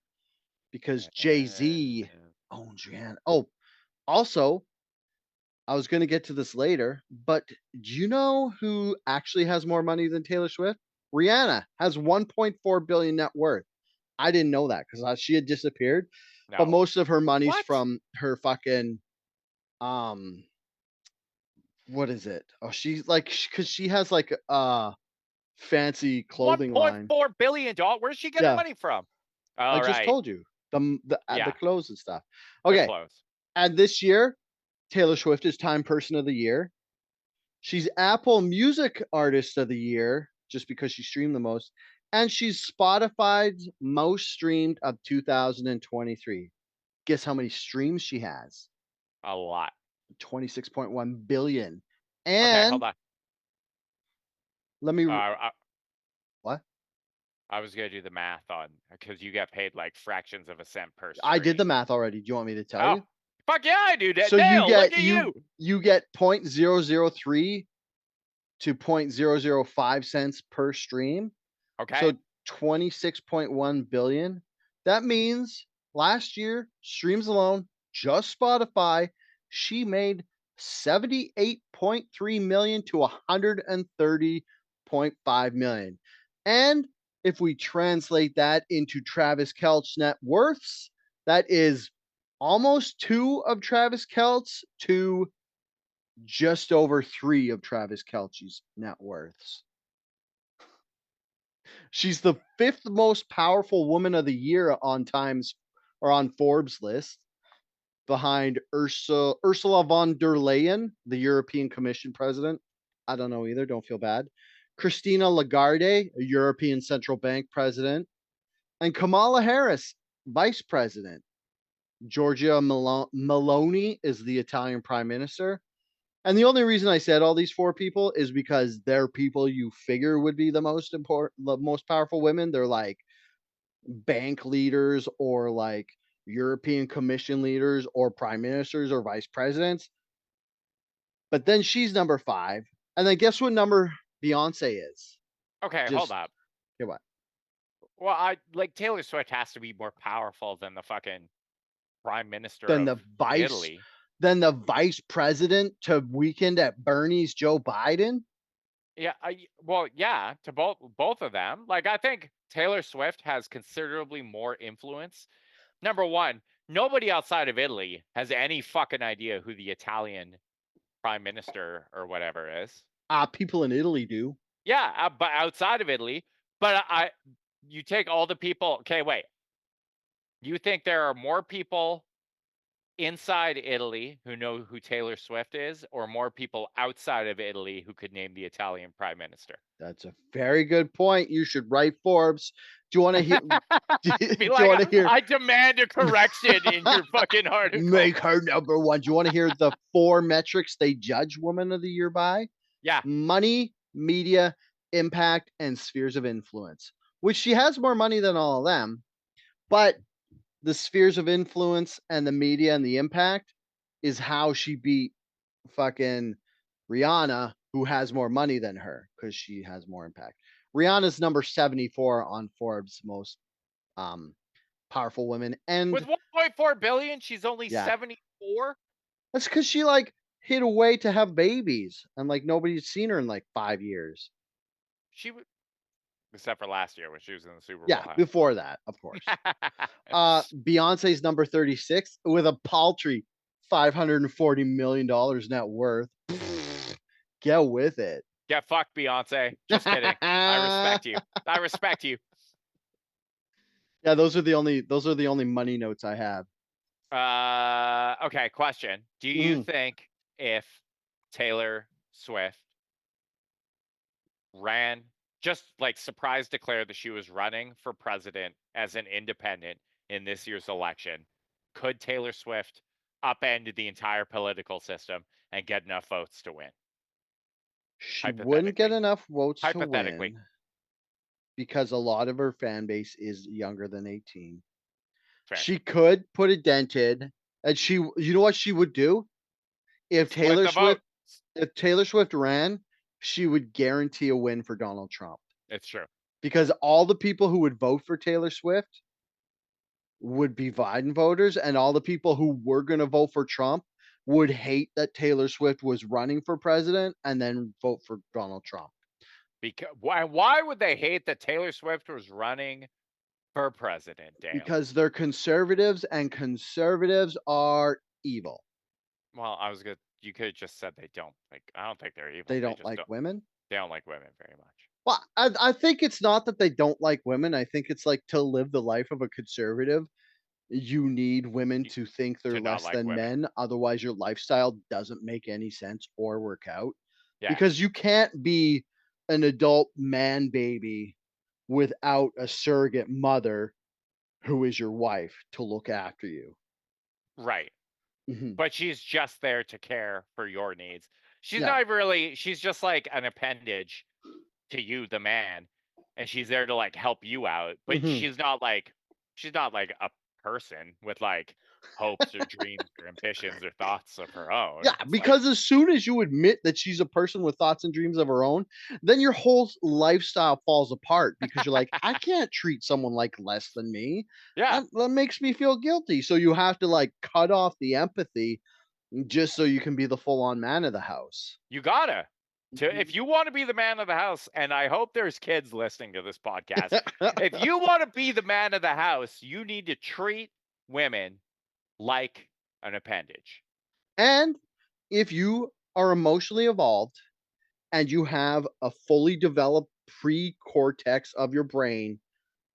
S1: because Jay-Z
S2: Uh,
S1: owns Rihanna. Oh, also, I was going to get to this later, but do you know who actually has more money than Taylor Swift? Rihanna has 1.4 billion net worth. I didn't know that because she had disappeared, but
S2: no.
S1: most of her money's
S2: What?
S1: from her fucking um what is it? Oh, she's like because she has like a fancy
S2: One
S1: clothing
S2: point
S1: line.
S2: four billion dollars. Where's she getting
S1: Yeah,
S2: money from?
S1: I
S2: All
S1: just
S2: right.
S1: told you the
S2: Yeah.
S1: clothes and stuff.
S2: The
S1: Okay,
S2: clothes.
S1: and this year Taylor Swift is Time Person of the Year. She's Apple Music Artist of the Year just because she streamed the most, and she's Spotify's most streamed of 2023. Guess how many streams she has?
S2: A lot.
S1: 26.1 billion.
S2: Okay, hold
S1: And
S2: on.
S1: let me
S2: I,
S1: what?
S2: I was gonna do the math on because you get paid like fractions of a cent per
S1: I did the
S2: stream.
S1: math already. Do you want me to tell
S2: Oh,
S1: you?
S2: fuck yeah, I do that.
S1: So you
S2: Dale, look
S1: get
S2: at you.
S1: you get 0.003 to 0.005 cents per stream.
S2: Okay.
S1: So 26.1 billion. That means last year, streams alone, just Spotify, she made 78.3 million to 130.5 million. And if we translate that into Travis Kelce's net worths, that is almost 2 of Travis Kelce to just over 3 of Travis Kelce's net worths. She's the 5th most powerful woman of the year on Times or on Forbes list, behind Ursula von der Leyen, the European Commission president. I don't know either, don't feel bad. Christina Lagarde, a European Central Bank president, and Kamala Harris, vice president. Giorgia Meloni is the Italian prime minister. And the only reason I said all these 4 people is because they're people you figure would be the most important, the most powerful women. They're like bank leaders or like European Commission leaders or prime ministers or vice presidents. But then she's number 5. And then guess what number Beyonce is?
S2: Okay, hold
S1: Just
S2: up.
S1: okay, what?
S2: Well, I like Taylor Swift has to be more powerful than the fucking prime minister
S1: Then
S2: of
S1: the vice
S2: Italy.
S1: then the vice president to Weekend at Bernie's Joe Biden?
S2: Yeah, well, yeah, to both of them. Like, I think Taylor Swift has considerably more influence. Number one, nobody outside of Italy has any fucking idea who the Italian prime minister or whatever is.
S1: People in Italy do.
S2: Yeah, but outside of Italy, but you take all the people. Okay, wait. You think there are more people inside Italy who know who Taylor Swift is, or more people outside of Italy who could name the Italian prime minister?
S1: That's a very good point. You should write Forbes. Do you want to hear? Do
S2: Be
S1: you
S2: like,
S1: want to hear?
S2: I demand a correction in your fucking article.
S1: Make her number 1. Do you want to hear the 4 metrics they judge Woman of the Year by?
S2: Yeah.
S1: Money, media, impact, and spheres of influence. Which she has more money than all of them, but the spheres of influence and the media and the impact is how she beat fucking Rihanna, who has more money than her because she has more impact. Rihanna's number 74 on Forbes most powerful women.
S2: With
S1: And
S2: 1.4 billion, she's only
S1: yeah,
S2: 74.
S1: that's because she like hid away to have babies and like nobody's seen her in like 5 years.
S2: She would, except for last year when she was in the Super Bowl.
S1: Yeah, before that, of course. Beyonce's number 36 with a paltry $540 million net worth. Get with it.
S2: Get fucked, Beyonce. Just kidding. I respect you. I respect you.
S1: Yeah, those are the only money notes I have.
S2: Okay, question. Do you think if Taylor Swift ran, just like surprise declared that she was running for president as an independent in this year's election, could Taylor Swift upend the entire political system and get enough votes to win?
S1: She wouldn't get enough votes to
S2: Hypothetically.
S1: win because a lot of her fan base is younger than 18.
S2: Fair.
S1: She could put a dent in, and you know what she would do? If Taylor Swift ran, she would guarantee a win for Donald Trump.
S2: It's true.
S1: Because all the people who would vote for Taylor Swift would be Biden voters, and all the people who were going to vote for Trump would hate that Taylor Swift was running for president and then vote for Donald Trump.
S2: Because why would they hate that Taylor Swift was running for president, Dale?
S1: Because they're conservatives, and conservatives are evil.
S2: Well, you could have just said they don't. Like, I don't think they're evil.
S1: They don't like women?
S2: They don't like women very much.
S1: Well, I think it's not that they don't like women. I think it's like to live the life of a conservative, you need women to think they're less than men. Otherwise, your lifestyle doesn't make any sense or work out. Yeah. Because you can't be an adult man baby without a surrogate mother who is your wife to look after you.
S2: Right. But she's just there to care for your needs. She's not really, she's just like an appendage to you, the man. And she's there to like help you out. But she's not like a person with like hopes or dreams or ambitions or thoughts of her own.
S1: Yeah,
S2: It's
S1: because as soon as you admit that she's a person with thoughts and dreams of her own, then your whole lifestyle falls apart because you're like, I can't treat someone like less than me.
S2: Yeah.
S1: That makes me feel guilty. So you have to like cut off the empathy just so you can be the full-on man of the house.
S2: You gotta. if you want to be the man of the house, and I hope there's kids listening to this podcast, if you want to be the man of the house, you need to treat women like an appendage.
S1: And if you are emotionally evolved and you have a fully developed pre-cortex of your brain,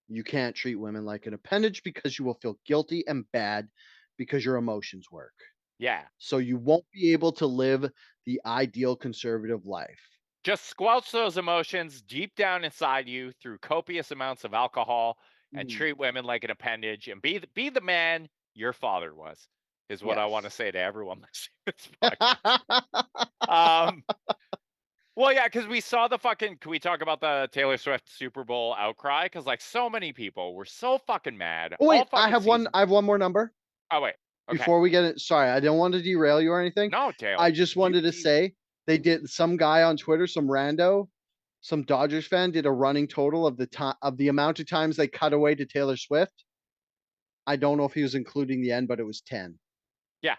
S1: you can't treat women like an appendage because you will feel guilty and bad because your emotions work.
S2: Yeah.
S1: So you won't be able to live the ideal conservative life.
S2: Just squelch those emotions deep down inside you through copious amounts of alcohol and
S1: Mm,
S2: treat women like an appendage and be the man your father was, is what I want to
S1: yes.
S2: say to everyone listening to this podcast. Um, well, yeah, because we saw the fucking. Can we talk about the Taylor Swift Super Bowl outcry? Because like so many people were so fucking mad
S1: Oh,
S2: all
S1: wait,
S2: fucking season.
S1: I have one more number
S2: Oh wait, okay,
S1: before we get it. Sorry, I don't want to derail you or anything.
S2: no, Taylor,
S1: I just wanted to say they did some guy on Twitter, some rando, some Dodgers fan did a running total of the time of the amount of times they cut away to Taylor Swift. I don't know if he was including the end, but it was 10.
S2: yeah,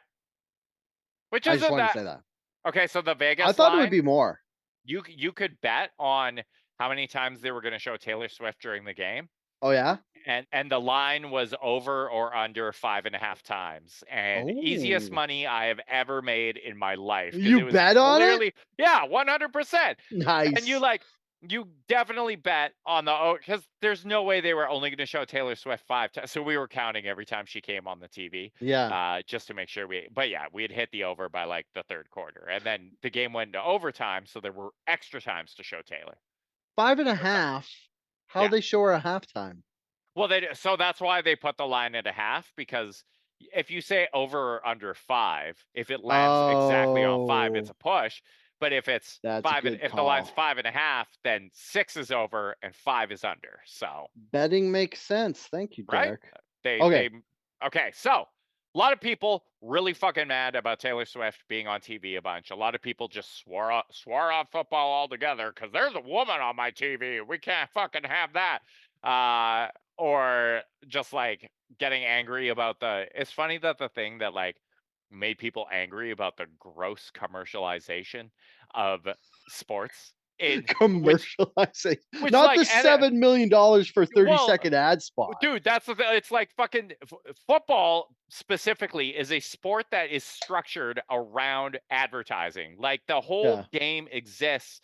S2: which
S1: I just
S2: isn't
S1: wanted to
S2: that
S1: say that.
S2: okay? So the
S1: I
S2: Vegas
S1: thought it would
S2: line,
S1: be more.
S2: you could bet on how many times they were going to show Taylor Swift during the game.
S1: Oh, yeah?
S2: And the line was over or under 5.5 times, and easiest
S1: Oh.
S2: money I have ever made in my life because
S1: You
S2: it was
S1: bet on it?
S2: clearly, yeah, 100%. And
S1: Nice.
S2: you definitely bet on the because there's no way they were only going to show Taylor Swift 5 times. So we were counting every time she came on the TV,
S1: Yeah.
S2: just to make sure but yeah, we had hit the over by like the third quarter, and then the game went into overtime, so there were extra times to show Taylor.
S1: 5 and a
S2: So,
S1: half. How
S2: yeah.
S1: they show her a halftime?
S2: Well, so that's why they put the line at a half, because if you say over or under 5, if it lands exactly on 5, it's
S1: Oh,
S2: a push. But if it's
S1: that's a
S2: 5 and
S1: good
S2: if the line's
S1: call.
S2: 5.5, then 6 is over and 5 is under. So,
S1: Betting makes sense. Thank you,
S2: right?
S1: Derek.
S2: They
S1: Okay.
S2: okay, so a lot of people really fucking mad about Taylor Swift being on TV a bunch. A lot of people just swore off football altogether because there's a woman on my TV. We can't fucking have that. Or just like getting angry about it's funny that the thing that like made people angry about the gross commercialization of sports in
S1: Commercializing.
S2: which
S1: Not
S2: like
S1: the $7 million for 30-second
S2: well,
S1: ad spot.
S2: dude, that's the thing. It's like fucking football specifically is a sport that is structured around advertising. Like the whole
S1: Yeah,
S2: game exists.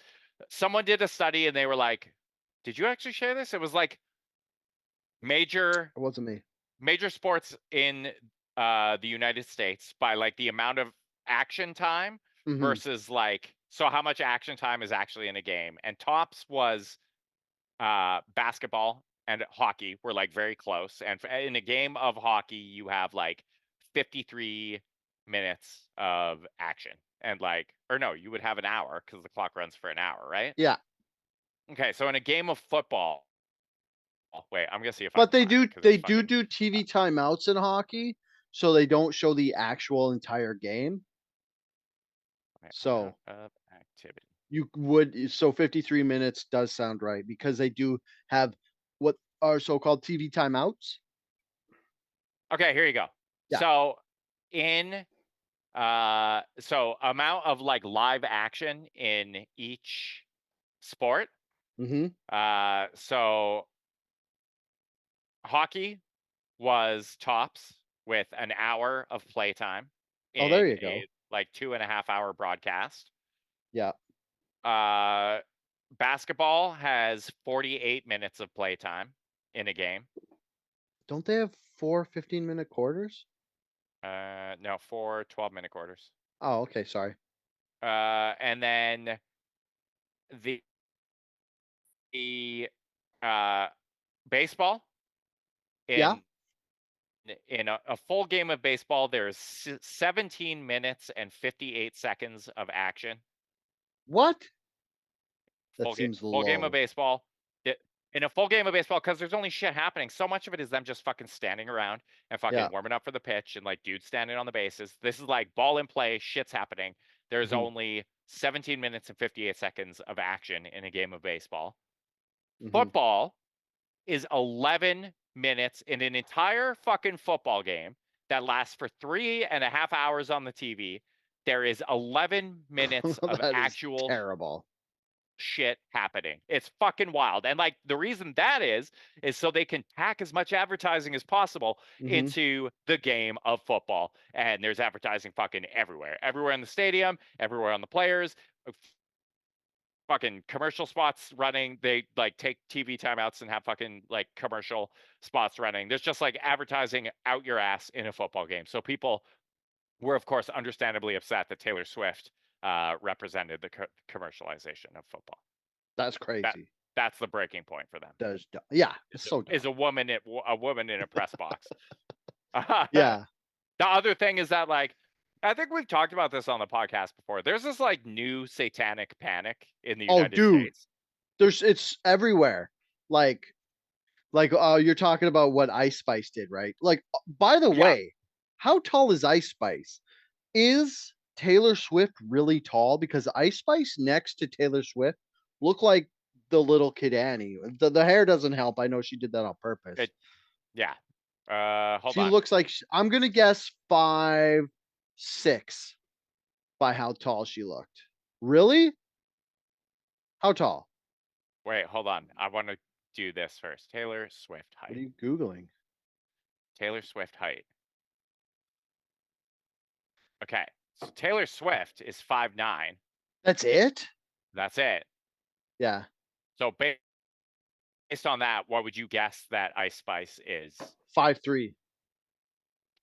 S2: Someone did a study and they were like, "Did you actually share this?" It was like major
S1: it wasn't me.
S2: major sports in the United States by like the amount of action time
S1: Mhm.
S2: versus like so how much action time is actually in a game. And tops was basketball and hockey were like very close. And in a game of hockey, you have like 53 minutes of action. And like, or no, you would have an hour because the clock runs for an hour, right?
S1: Yeah,
S2: Okay, so in a game of football, wait, I'm gonna see if I
S1: but
S2: can find it because
S1: they
S2: it's
S1: do
S2: fucking.
S1: do TV timeouts in hockey, so they don't show the actual entire game.
S2: Okay, amount
S1: So,
S2: of activity.
S1: you would so 53 minutes does sound right because they do have what are so-called TV timeouts.
S2: Okay, here you go.
S1: Yeah.
S2: So in so amount of like live action in each sport.
S1: Mhm.
S2: So hockey was tops with an hour of playtime
S1: Oh, there
S2: in
S1: you
S2: a
S1: go.
S2: like 2.5 hour broadcast.
S1: Yeah.
S2: Uh, basketball has 48 minutes of playtime in a game.
S1: Don't they have 4 15-minute quarters?
S2: No, 4 12-minute quarters.
S1: Oh, okay, sorry.
S2: And then the the uh, baseball
S1: Yeah.
S2: in a full game of baseball, there's 17 minutes and 58 seconds of action.
S1: What? That seems
S2: Full game of
S1: low.
S2: baseball. In a full game of baseball, because there's only shit happening. So much of it is them just fucking standing around and
S1: Yeah.
S2: fucking warming up for the pitch and like dudes standing on the bases. This is like ball in play, shit's happening. There's
S1: Mhm.
S2: only 17 minutes and 58 seconds of action in a game of baseball.
S1: Mhm.
S2: Football is 11 minutes in an entire fucking football game that lasts for 3.5 hours on the TV. there is 11 minutes of
S1: That is
S2: actual
S1: terrible.
S2: shit happening. It's fucking wild. And like the reason that is so they can pack as much advertising as possible
S1: Mhm.
S2: into the game of football. And there's advertising fucking everywhere. Everywhere in the stadium, everywhere on the players. Fucking commercial spots running. They like take TV timeouts and have fucking like commercial spots running. There's just like advertising out your ass in a football game. So people were, of course, understandably upset that Taylor Swift represented the commercialization of football.
S1: That's
S2: That
S1: crazy.
S2: that's the breaking point for them.
S1: That is dumb. Yeah, it's so
S2: Is
S1: dumb.
S2: a woman in a press box.
S1: Yeah.
S2: The other thing is that like I think we've talked about this on the podcast before. There's this like new satanic panic in the
S1: Oh,
S2: United
S1: dude,
S2: States.
S1: it's everywhere. Like you're talking about what Ice Spice did, right? Like, by the
S2: Yeah,
S1: way, how tall is Ice Spice? Is Taylor Swift really tall? Because Ice Spice next to Taylor Swift look like the little kid Annie. The hair doesn't help. I know she did that on purpose.
S2: it yeah. Hold
S1: She
S2: on.
S1: looks like I'm gonna guess 5'6" by how tall she looked. Really? How tall?
S2: Wait, hold on. I want to do this first. Taylor Swift
S1: What are
S2: height.
S1: you Googling?
S2: Taylor Swift height. Okay. So Taylor Swift is 5'9".
S1: That's it?
S2: That's it.
S1: Yeah.
S2: So based on that, what would you guess that Ice Spice is?
S1: 5'3".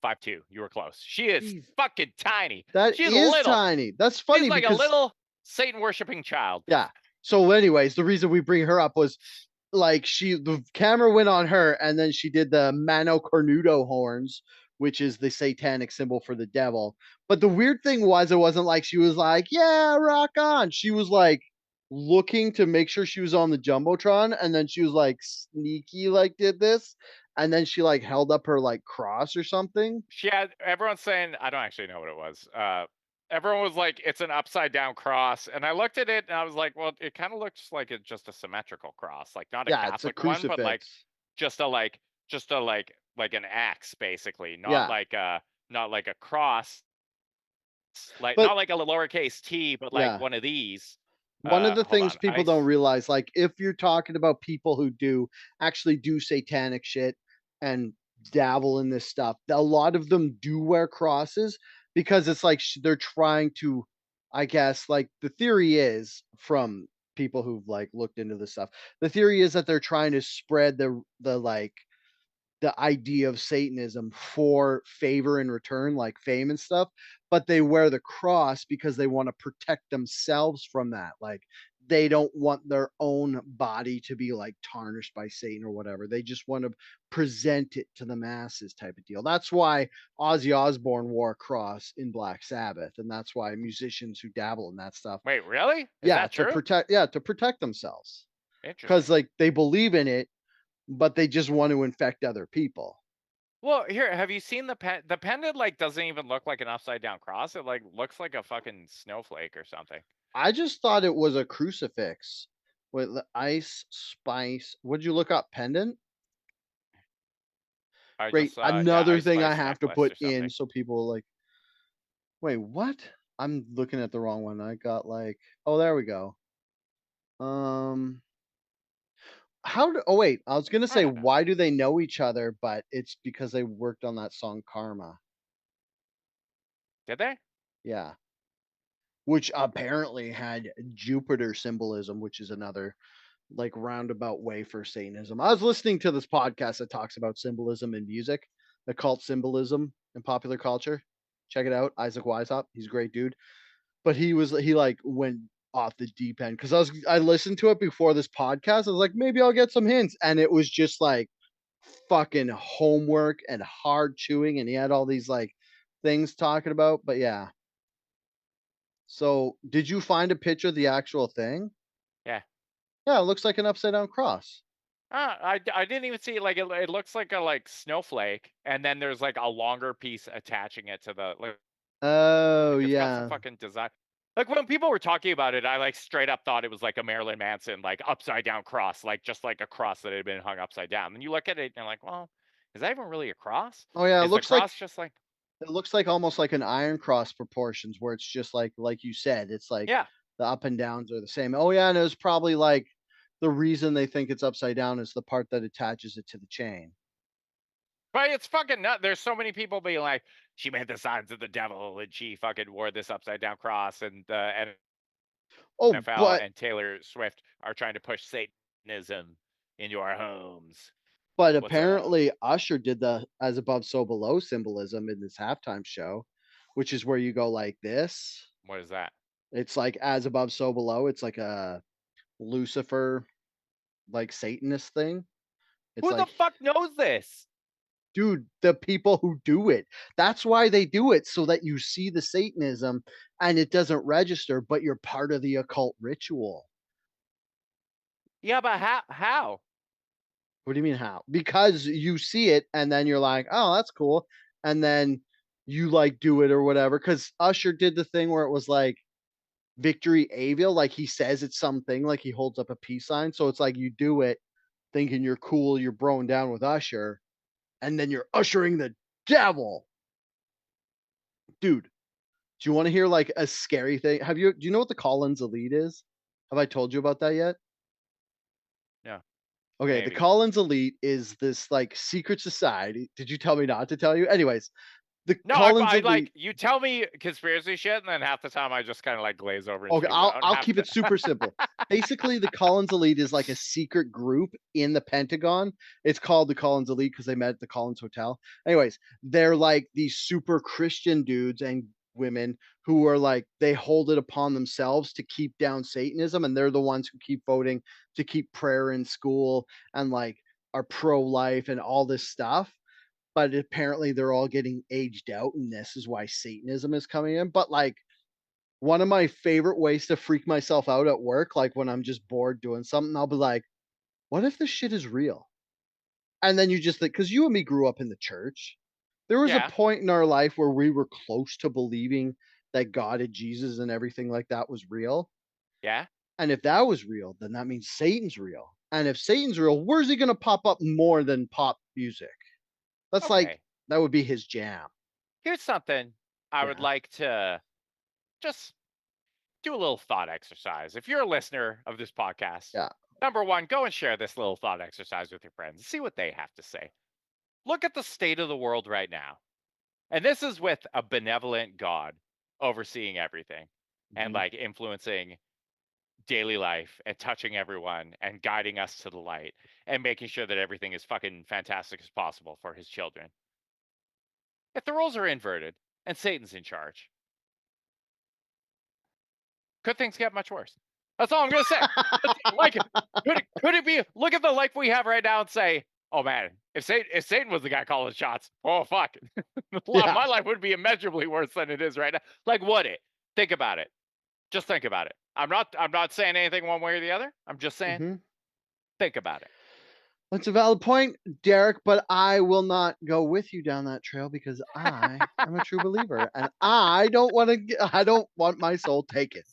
S2: 5'2". You were close. She is
S1: Jeez.
S2: fucking tiny.
S1: That
S2: She's
S1: is
S2: little.
S1: tiny. That's
S2: She's
S1: funny
S2: like a
S1: because
S2: little Satan worshiping child.
S1: yeah. So anyways, the reason we bring her up was like the camera went on her and then she did the mano cornuto horns, which is the satanic symbol for the devil. But the weird thing was it wasn't like she was like, "Yeah, rock on." She was like looking to make sure she was on the jumbotron and then she was like sneaky like did this and then she like held up her like cross or something.
S2: She had everyone's saying I don't actually know what it was. Everyone was like, it's an upside down cross. And I looked at it and I was like, well, it kind of looks like it's just a symmetrical cross, like not a
S1: Yeah, it's a
S2: Catholic one, but like
S1: crucifix.
S2: just a like an X basically,
S1: Yeah.
S2: not like a cross, like
S1: But
S2: not like a lowercase t, but like
S1: yeah.
S2: one of these.
S1: One of the
S2: Hold
S1: things
S2: on.
S1: people don't realize, like, if you're talking about people who do actually do satanic shit and dabble in this stuff, a lot of them do wear crosses because it's like they're trying to, I guess, like the theory is from people who've like looked into this stuff. The theory is that they're trying to spread the like the idea of Satanism for favor in return, like fame and stuff, but they wear the cross because they want to protect themselves from that. Like they don't want their own body to be like tarnished by Satan or whatever. They just want to present it to the masses type of deal. That's why Ozzy Osbourne wore a cross in Black Sabbath, and that's why musicians who dabble in that stuff,
S2: Wait, really? Is
S1: yeah,
S2: that true?
S1: to protect themselves because
S2: Interesting.
S1: like they believe in it, but they just want to infect other people.
S2: Well, here, have you seen the pendant? Like, doesn't even look like an upside down cross. It like looks like a fucking snowflake or something.
S1: I just thought it was a crucifix with the Ice Spice. Would you look up pendant?
S2: I
S1: Great.
S2: just saw, yeah,
S1: Another
S2: Ice
S1: thing I
S2: Spice
S1: have to
S2: necklace
S1: put
S2: or
S1: in
S2: something.
S1: so people like, wait, what? I'm looking at the wrong one. I got like, oh, there we go. Um, how do, oh, wait, I was going to
S2: I
S1: say,
S2: don't know.
S1: why do they know each other? But it's because they worked on that song Karma.
S2: Did they?
S1: Yeah. Which apparently had Jupiter symbolism, which is another like roundabout way for Satanism. I was listening to this podcast that talks about symbolism in music, the cult symbolism in popular culture. Check it out, Isaac Weishaupt. He's a great dude. But he like went off the deep end because I listened to it before this podcast. I was like, maybe I'll get some hints, and it was just like fucking homework and hard chewing, and he had all these like things talking about. But yeah. So did you find a picture of the actual thing?
S2: Yeah.
S1: Yeah, it looks like an upside down cross.
S2: I didn't even see it. Like it looks like a like snowflake, and then there's like a longer piece attaching it to the
S1: Oh,
S2: like it's got some
S1: yeah.
S2: fucking design. Like when people were talking about it, I like straight up thought it was like a Marilyn Manson like upside down cross, like just like a cross that had been hung upside down. And you look at it and you're like, well, is that even really a cross?
S1: Oh, yeah, it
S2: Is the
S1: looks like
S2: cross just like?
S1: It looks like almost like an iron cross proportions where it's just like you said, it's like
S2: Yeah.
S1: the up and downs are the same. Oh yeah, and it was probably like the reason they think it's upside down is the part that attaches it to the chain.
S2: But it's fucking nut. There's so many people being like, she made the signs of the devil and she fucking wore this upside down cross, and the
S1: Oh,
S2: NFL
S1: but
S2: and Taylor Swift are trying to push Satanism into our homes. What's up?
S1: apparently Usher did the as above so below symbolism in this halftime show, which is where you go like this.
S2: What is that?
S1: It's like as above so below. It's like a Lucifer like Satanist thing. It's
S2: Who the
S1: like,
S2: fuck knows this?
S1: dude, the people who do it. That's why they do it so that you see the Satanism and it doesn't register, but you're part of the occult ritual.
S2: Yeah, but how?
S1: What do you mean how? Because you see it and then you're like, "Oh, that's cool." And then you like do it or whatever. Cause Usher did the thing where it was like Victory Avil, like he says it's something, like he holds up a peace sign. So it's like you do it thinking you're cool, you're broing down with Usher, and then you're ushering the devil. Dude, do you want to hear like a scary thing? Do you know what the Collins Elite is? Have I told you about that yet?
S2: No,
S1: Okay, the
S2: maybe.
S1: Collins Elite is this like secret society. Did you tell me not to tell you? Anyways, the
S2: No,
S1: Collins
S2: I like
S1: Elite.
S2: you tell me conspiracy shit, and then half the time I just kind of like glaze over and
S1: Okay,
S2: tune you
S1: I'll
S2: out. And
S1: I'll
S2: half
S1: keep
S2: the
S1: it super simple. Basically, the Collins Elite is like a secret group in the Pentagon. It's called the Collins Elite because they met at the Collins Hotel. Anyways, they're like these super Christian dudes and women who are like they hold it upon themselves to keep down Satanism, and they're the ones who keep voting to keep prayer in school and like are pro-life and all this stuff. But apparently they're all getting aged out, and this is why Satanism is coming in. But like one of my favorite ways to freak myself out at work, like when I'm just bored doing something, I'll be like, "What if this shit is real?" And then you just think, because you and me grew up in the church. There was a
S2: yeah,
S1: point in our life where we were close to believing that God and Jesus and everything like that was real.
S2: yeah.
S1: And if that was real, then that means Satan's real. And if Satan's real, where's he going to pop up more than pop music? That's like,
S2: Okay.
S1: that would be his jam.
S2: Here's something I would
S1: Yeah.
S2: like to just do a little thought exercise. If you're a listener of this podcast,
S1: Yeah.
S2: number one, go and share this little thought exercise with your friends. See what they have to say. Look at the state of the world right now. And this is with a benevolent God overseeing everything and
S1: Mhm.
S2: like influencing daily life and touching everyone and guiding us to the light and making sure that everything is fucking fantastic as possible for his children. If the roles are inverted and Satan's in charge, could things get much worse? That's all I'm gonna say. Like, could it be? Look at the life we have right now and say, "Oh man, if Satan was the guy calling the shots, oh fuck,
S1: Yeah.
S2: my life would be immeasurably worse than it is right now." Like, would it? Think about it. Just think about it. I'm not saying anything one way or the other. I'm just saying,
S1: Mhm.
S2: think about it.
S1: That's a valid point, Derek, but I will not go with you down that trail because I am a true believer and I don't want my soul taken.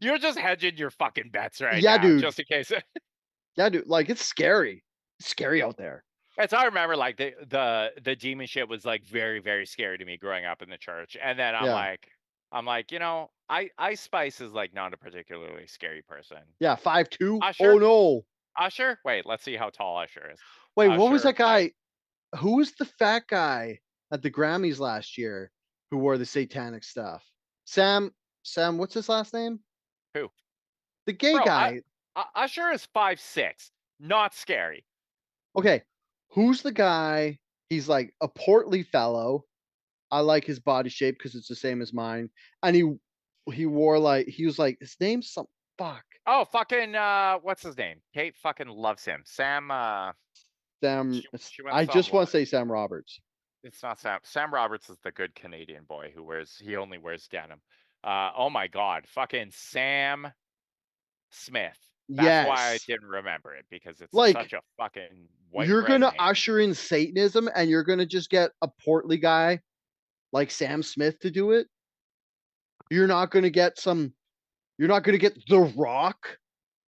S2: You're just hedging your fucking bets right
S1: Yeah,
S2: now,
S1: dude.
S2: just in case.
S1: Yeah, dude. Like it's scary. It's scary out there.
S2: As I remember, like the demon shit was like very very scary to me growing up in the church, and then
S1: Yeah.
S2: I'm like, I Spice is like not a particularly scary person.
S1: Yeah, 5'2". Oh
S2: Usher,
S1: no.
S2: Usher. Wait, let's see how tall Usher is.
S1: Wait, what was
S2: Usher,
S1: that
S2: five.
S1: guy? Who was the fat guy at the Grammys last year who wore the satanic stuff? Sam Sam, what's his last name?
S2: Who,
S1: The gay
S2: bro?
S1: guy.
S2: Usher is 5'6". Not scary.
S1: Okay. Who's the guy? He's like a portly fellow. I like his body shape because it's the same as mine. And he wore like he was like his name's some fuck.
S2: Oh, fucking what's his name? Kate fucking loves him. Sam.
S1: Sam.
S2: She went
S1: I
S2: some
S1: just want
S2: what?
S1: to say Sam Roberts.
S2: It's not Sam. Sam Roberts is the good Canadian boy who wears. He only wears denim. Oh my God, fucking Sam Smith. That's why I
S1: Yes.
S2: didn't remember it because it's
S1: Like
S2: such a fucking white
S1: you're
S2: bread
S1: gonna
S2: name.
S1: usher in Satanism and you're gonna just get a portly guy like Sam Smith to do it. You're not gonna get some. You're not gonna get The Rock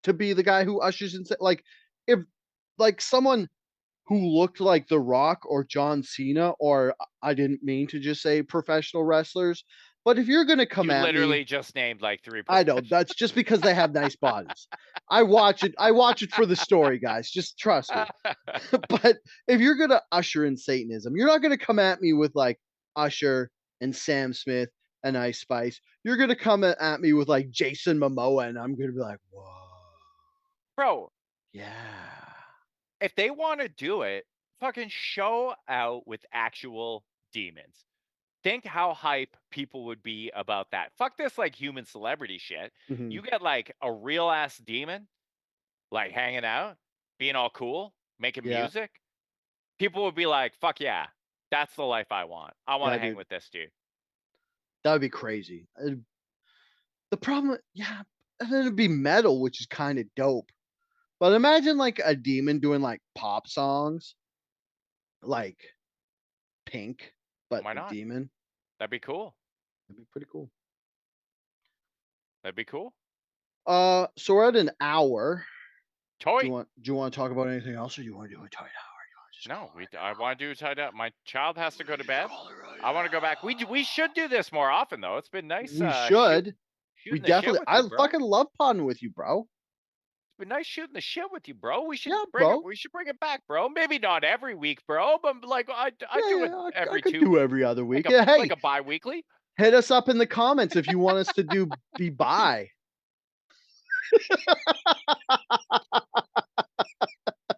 S1: to be the guy who ushers in. Like if like someone who looked like The Rock or John Cena, or I didn't mean to just say professional wrestlers, but if you're gonna come
S2: You
S1: at me,
S2: literally just named like 3
S1: I know
S2: professionals.
S1: that's just because they have nice bodies. I watch it for the story, guys. Just trust me. But if you're gonna usher in Satanism, you're not gonna come at me with like Usher and Sam Smith and Ice Spice. You're gonna come at me with like Jason Momoa, and I'm gonna be like, whoa,
S2: Bro,
S1: yeah,
S2: if they wanna do it, fucking show out with actual demons. Think how hype people would be about that. Fuck this like human celebrity shit.
S1: hmm
S2: You get like a real ass demon, like hanging out, being all cool, making
S1: yeah,
S2: music. People would be like, fuck yeah, that's the life I want. I wanna
S1: yeah,
S2: hang
S1: dude,
S2: with this dude.
S1: that would be crazy. The problem, yeah, and then it'd be metal, which is kind of dope. But imagine like a demon doing like pop songs, like Pink, but
S2: Why
S1: a
S2: not?
S1: demon.
S2: That'd be cool.
S1: That'd be pretty cool.
S2: That'd be cool.
S1: So we're at an hour.
S2: Toy.
S1: Do you want to talk about anything else, or do you want to do a tight hour? You want to just
S2: No,
S1: call it?
S2: I want to do tied up. My child has to go to
S1: Just
S2: bed.
S1: call it right
S2: I want to go back. We should do this more often though. It's been nice
S1: We should. We
S2: shooting the shit
S1: definitely.
S2: with
S1: I
S2: you, bro.
S1: fucking love podding with you, bro.
S2: It's been nice shooting the shit with you, bro.
S1: Yeah, bro.
S2: We should bring it back, bro. Maybe not every week, bro, but like I
S1: Yeah,
S2: do it
S1: yeah. I
S2: every
S1: could
S2: 2
S1: do
S2: weeks,
S1: every other week. Yeah,
S2: like
S1: hey,
S2: a bi-weekly.
S1: hit us up in the comments if you want us to do be by.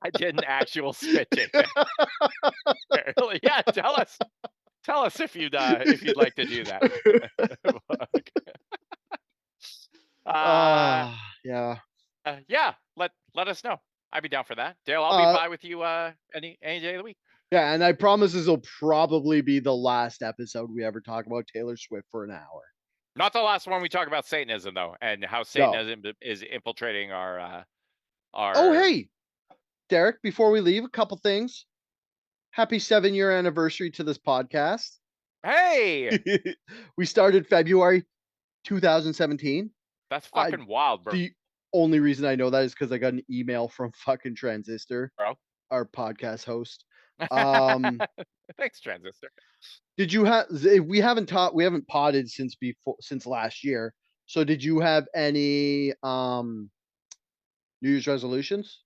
S2: I did an actual spit take there. Yeah, tell us if you'd like to do that. Fuck. uh
S1: Yeah.
S2: yeah, let us know. I'd be down for that. Dale, I'll be
S1: Uh,
S2: by with you any day of the week.
S1: yeah, and I promise this will probably be the last episode we ever talk about Taylor Swift for an hour.
S2: Not the last one we talk about Satanism though, and how
S1: No.
S2: Satanism is infiltrating
S1: Oh,
S2: our
S1: hey, Derek, before we leave, a couple things. Happy 7-year anniversary to this podcast.
S2: Hey,
S1: We started February 2017.
S2: that's
S1: I
S2: fucking wild, bro.
S1: The only reason I know that is because I got an email from fucking Transistor, our podcast host. Um,
S2: Thanks, Transistor.
S1: did you have? We haven't potted since last year. So did you have any New Year's resolutions?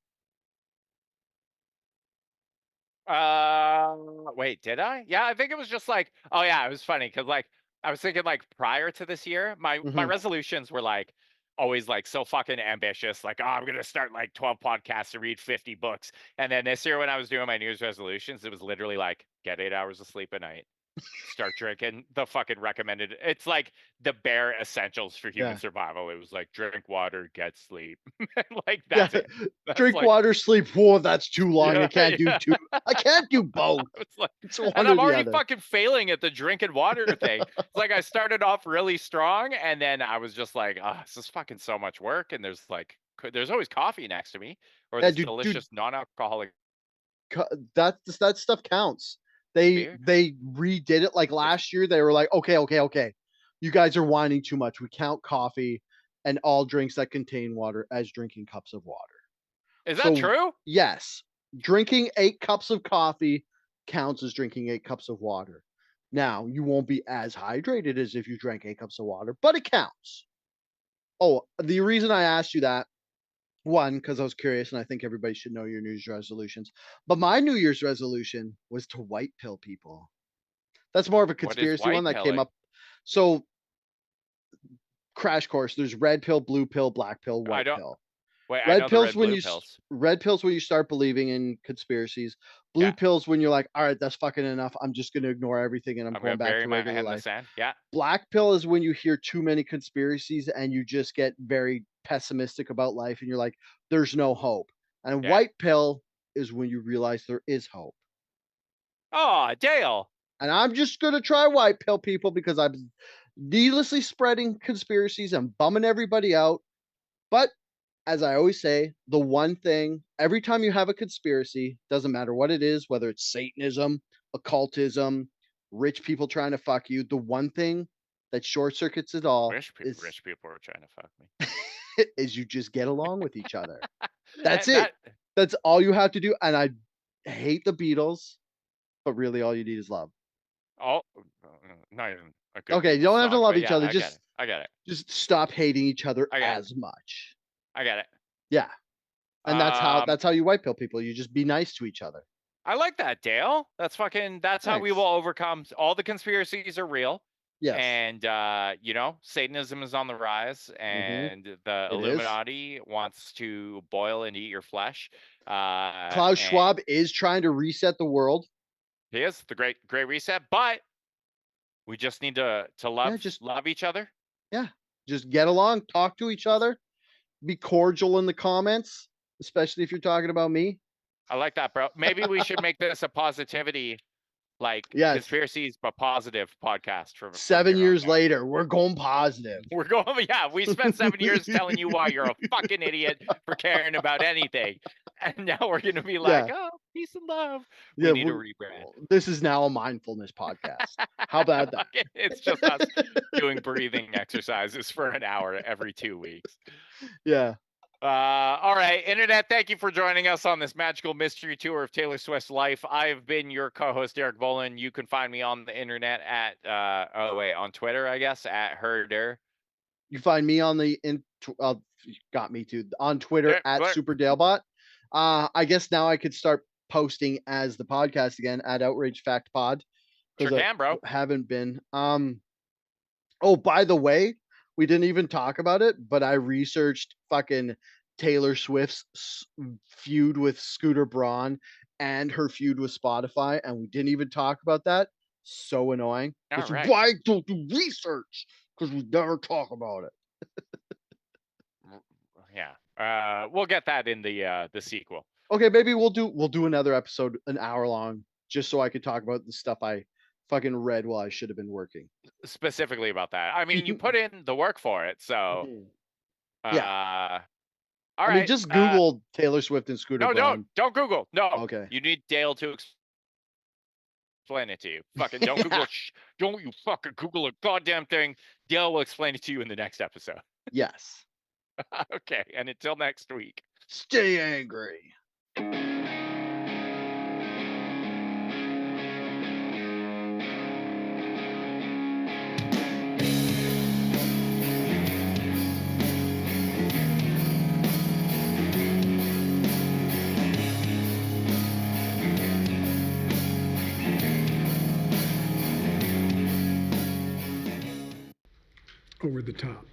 S2: Wait, did I? Yeah, I think it was just like, oh yeah, it was funny because like I was thinking like prior to this year, my
S1: hmm
S2: resolutions were like always like so fucking ambitious, like oh I'm gonna start like 12 podcasts and read 50 books. And then this year when I was doing my New Year's resolutions, it was literally like get 8 hours of sleep a night, start drinking the fucking recommended. It's like the bare essentials for human
S1: Yeah,
S2: survival. It was like drink water, get sleep. Like
S1: yeah.
S2: that's it. That's
S1: Drink
S2: like
S1: water, sleep. Whoa, that's too long. I
S2: yeah,
S1: can't do
S2: yeah.
S1: two. I can't do both.
S2: It's like,
S1: It's one
S2: and
S1: or
S2: I'm
S1: the
S2: already
S1: other.
S2: fucking failing at the drinking water thing. It's like I started off really strong, and then I was just like, "Ah, this is fucking so much work." And there's like, there's always coffee next to me, or
S1: Yeah,
S2: this
S1: dude,
S2: delicious non-alcoholic
S1: that stuff counts.
S2: beer.
S1: They redid it like
S2: It's
S1: last year. They were like, okay. You guys are whining too much. We count coffee and all drinks that contain water as drinking cups of water.
S2: is that
S1: So
S2: true?
S1: yes, drinking 8 cups of coffee counts as drinking 8 cups of water. Now you won't be as hydrated as if you drank 8 cups of water, but it counts. Oh, the reason I asked you that, one, because I was curious, and I think everybody should know your New Year's resolutions. But my New Year's resolution was to white pill people. That's more of a
S2: What is
S1: conspiracy one
S2: white
S1: that came
S2: pilling?
S1: up. So, crash course, there's red pill, blue pill, black pill,
S2: I
S1: white
S2: don't.
S1: pill.
S2: Wait, I
S1: Red
S2: know the
S1: pills
S2: red
S1: when
S2: blue
S1: you
S2: pills.
S1: red pills when you start believing in conspiracies. Blue
S2: Yeah,
S1: pills when you're like, all right, that's fucking enough. I'm just gonna ignore everything and I'm
S2: I'm
S1: going
S2: gonna
S1: back
S2: bury
S1: to
S2: my
S1: regular
S2: head in the
S1: life.
S2: sand. Yeah,
S1: Black pill is when you hear too many conspiracies and you just get very pessimistic about life and you're like, there's no hope. And
S2: yeah.
S1: white pill is when you realize there is hope.
S2: Oh, Dale.
S1: And I'm just gonna try white pill people because I'm needlessly spreading conspiracies and bumming everybody out. But as I always say, the one thing every time you have a conspiracy, doesn't matter what it is, whether it's Satanism, occultism, rich people trying to fuck you, the one thing that short circuits it all
S2: Rich people are trying to fuck me.
S1: is you just get along with each other. That's
S2: And
S1: it.
S2: that
S1: That's all you have to do. And I hate the Beatles, but really all you need is love.
S2: Oh, not even a good
S1: Okay, you
S2: Beatles
S1: don't have to
S2: song,
S1: love
S2: but
S1: each
S2: yeah,
S1: other.
S2: I get it. I get it.
S1: Just stop hating each other
S2: I get it.
S1: as much.
S2: I get it.
S1: Yeah. And
S2: Um,
S1: that's how you white pill people. You just be nice to each other.
S2: I like that, Dale. That's how we
S1: Thanks.
S2: will overcome all the conspiracies are real.
S1: Yes.
S2: And you know, Satanism is on the rise,
S1: Mhm.
S2: and the
S1: It is.
S2: Illuminati wants to boil and eat your flesh.
S1: Klaus
S2: And
S1: Schwab is trying to reset the world.
S2: he is the great reset, but we just need to
S1: Yeah,
S2: love each other.
S1: yeah. Just get along, talk to each other, be cordial in the comments, especially if you're talking about me.
S2: I like that, bro. Maybe we should make this a positivity, like
S1: Yes.
S2: conspiracies but positive podcast from
S1: 7
S2: here on
S1: years
S2: out.
S1: later, we're going positive.
S2: We're going, yeah, we spent 7 years telling you why you're a fucking idiot for caring about anything. And now we're going to be like,
S1: Yeah.
S2: oh, peace and love. We
S1: Yeah,
S2: need to rebrand.
S1: this is now a mindfulness podcast. How about that?
S2: It's just us doing breathing exercises for an hour every 2 weeks.
S1: Yeah.
S2: All right, Internet, thank you for joining us on this magical mystery tour of Taylor Swift's life. I've been your co-host, Eric Boland. You can find me on the internet at, on Twitter, I guess, at Herder.
S1: You find me on the got me too on Twitter at SuperDalebot. I guess now I could start posting as the podcast again at Outragefactorypod
S2: Sure
S1: because
S2: can, bro.
S1: I haven't been. Oh, by the way, we didn't even talk about it, but I researched fucking Taylor Swift's feud with Scooter Braun and her feud with Spotify, and we didn't even talk about that. So annoying.
S2: All right.
S1: Why don't you research? Because we never talk about it.
S2: Yeah. We'll get that in the sequel.
S1: Okay, maybe we'll do another episode an hour long, just so I could talk about the stuff I fucking read while I should have been working.
S2: Specifically about that. I mean, you put in the work for it, so
S1: yeah.
S2: All right.
S1: I mean, just Google Taylor Swift and Scooter Braun.
S2: Don't Google. No.
S1: Okay.
S2: You need Dale to explain it to you. Fucking don't Google. Don't you fucking Google a goddamn thing. Dale will explain it to you in the next episode.
S1: Yes.
S2: Okay. And until next week,
S1: stay angry.
S3: Over the top.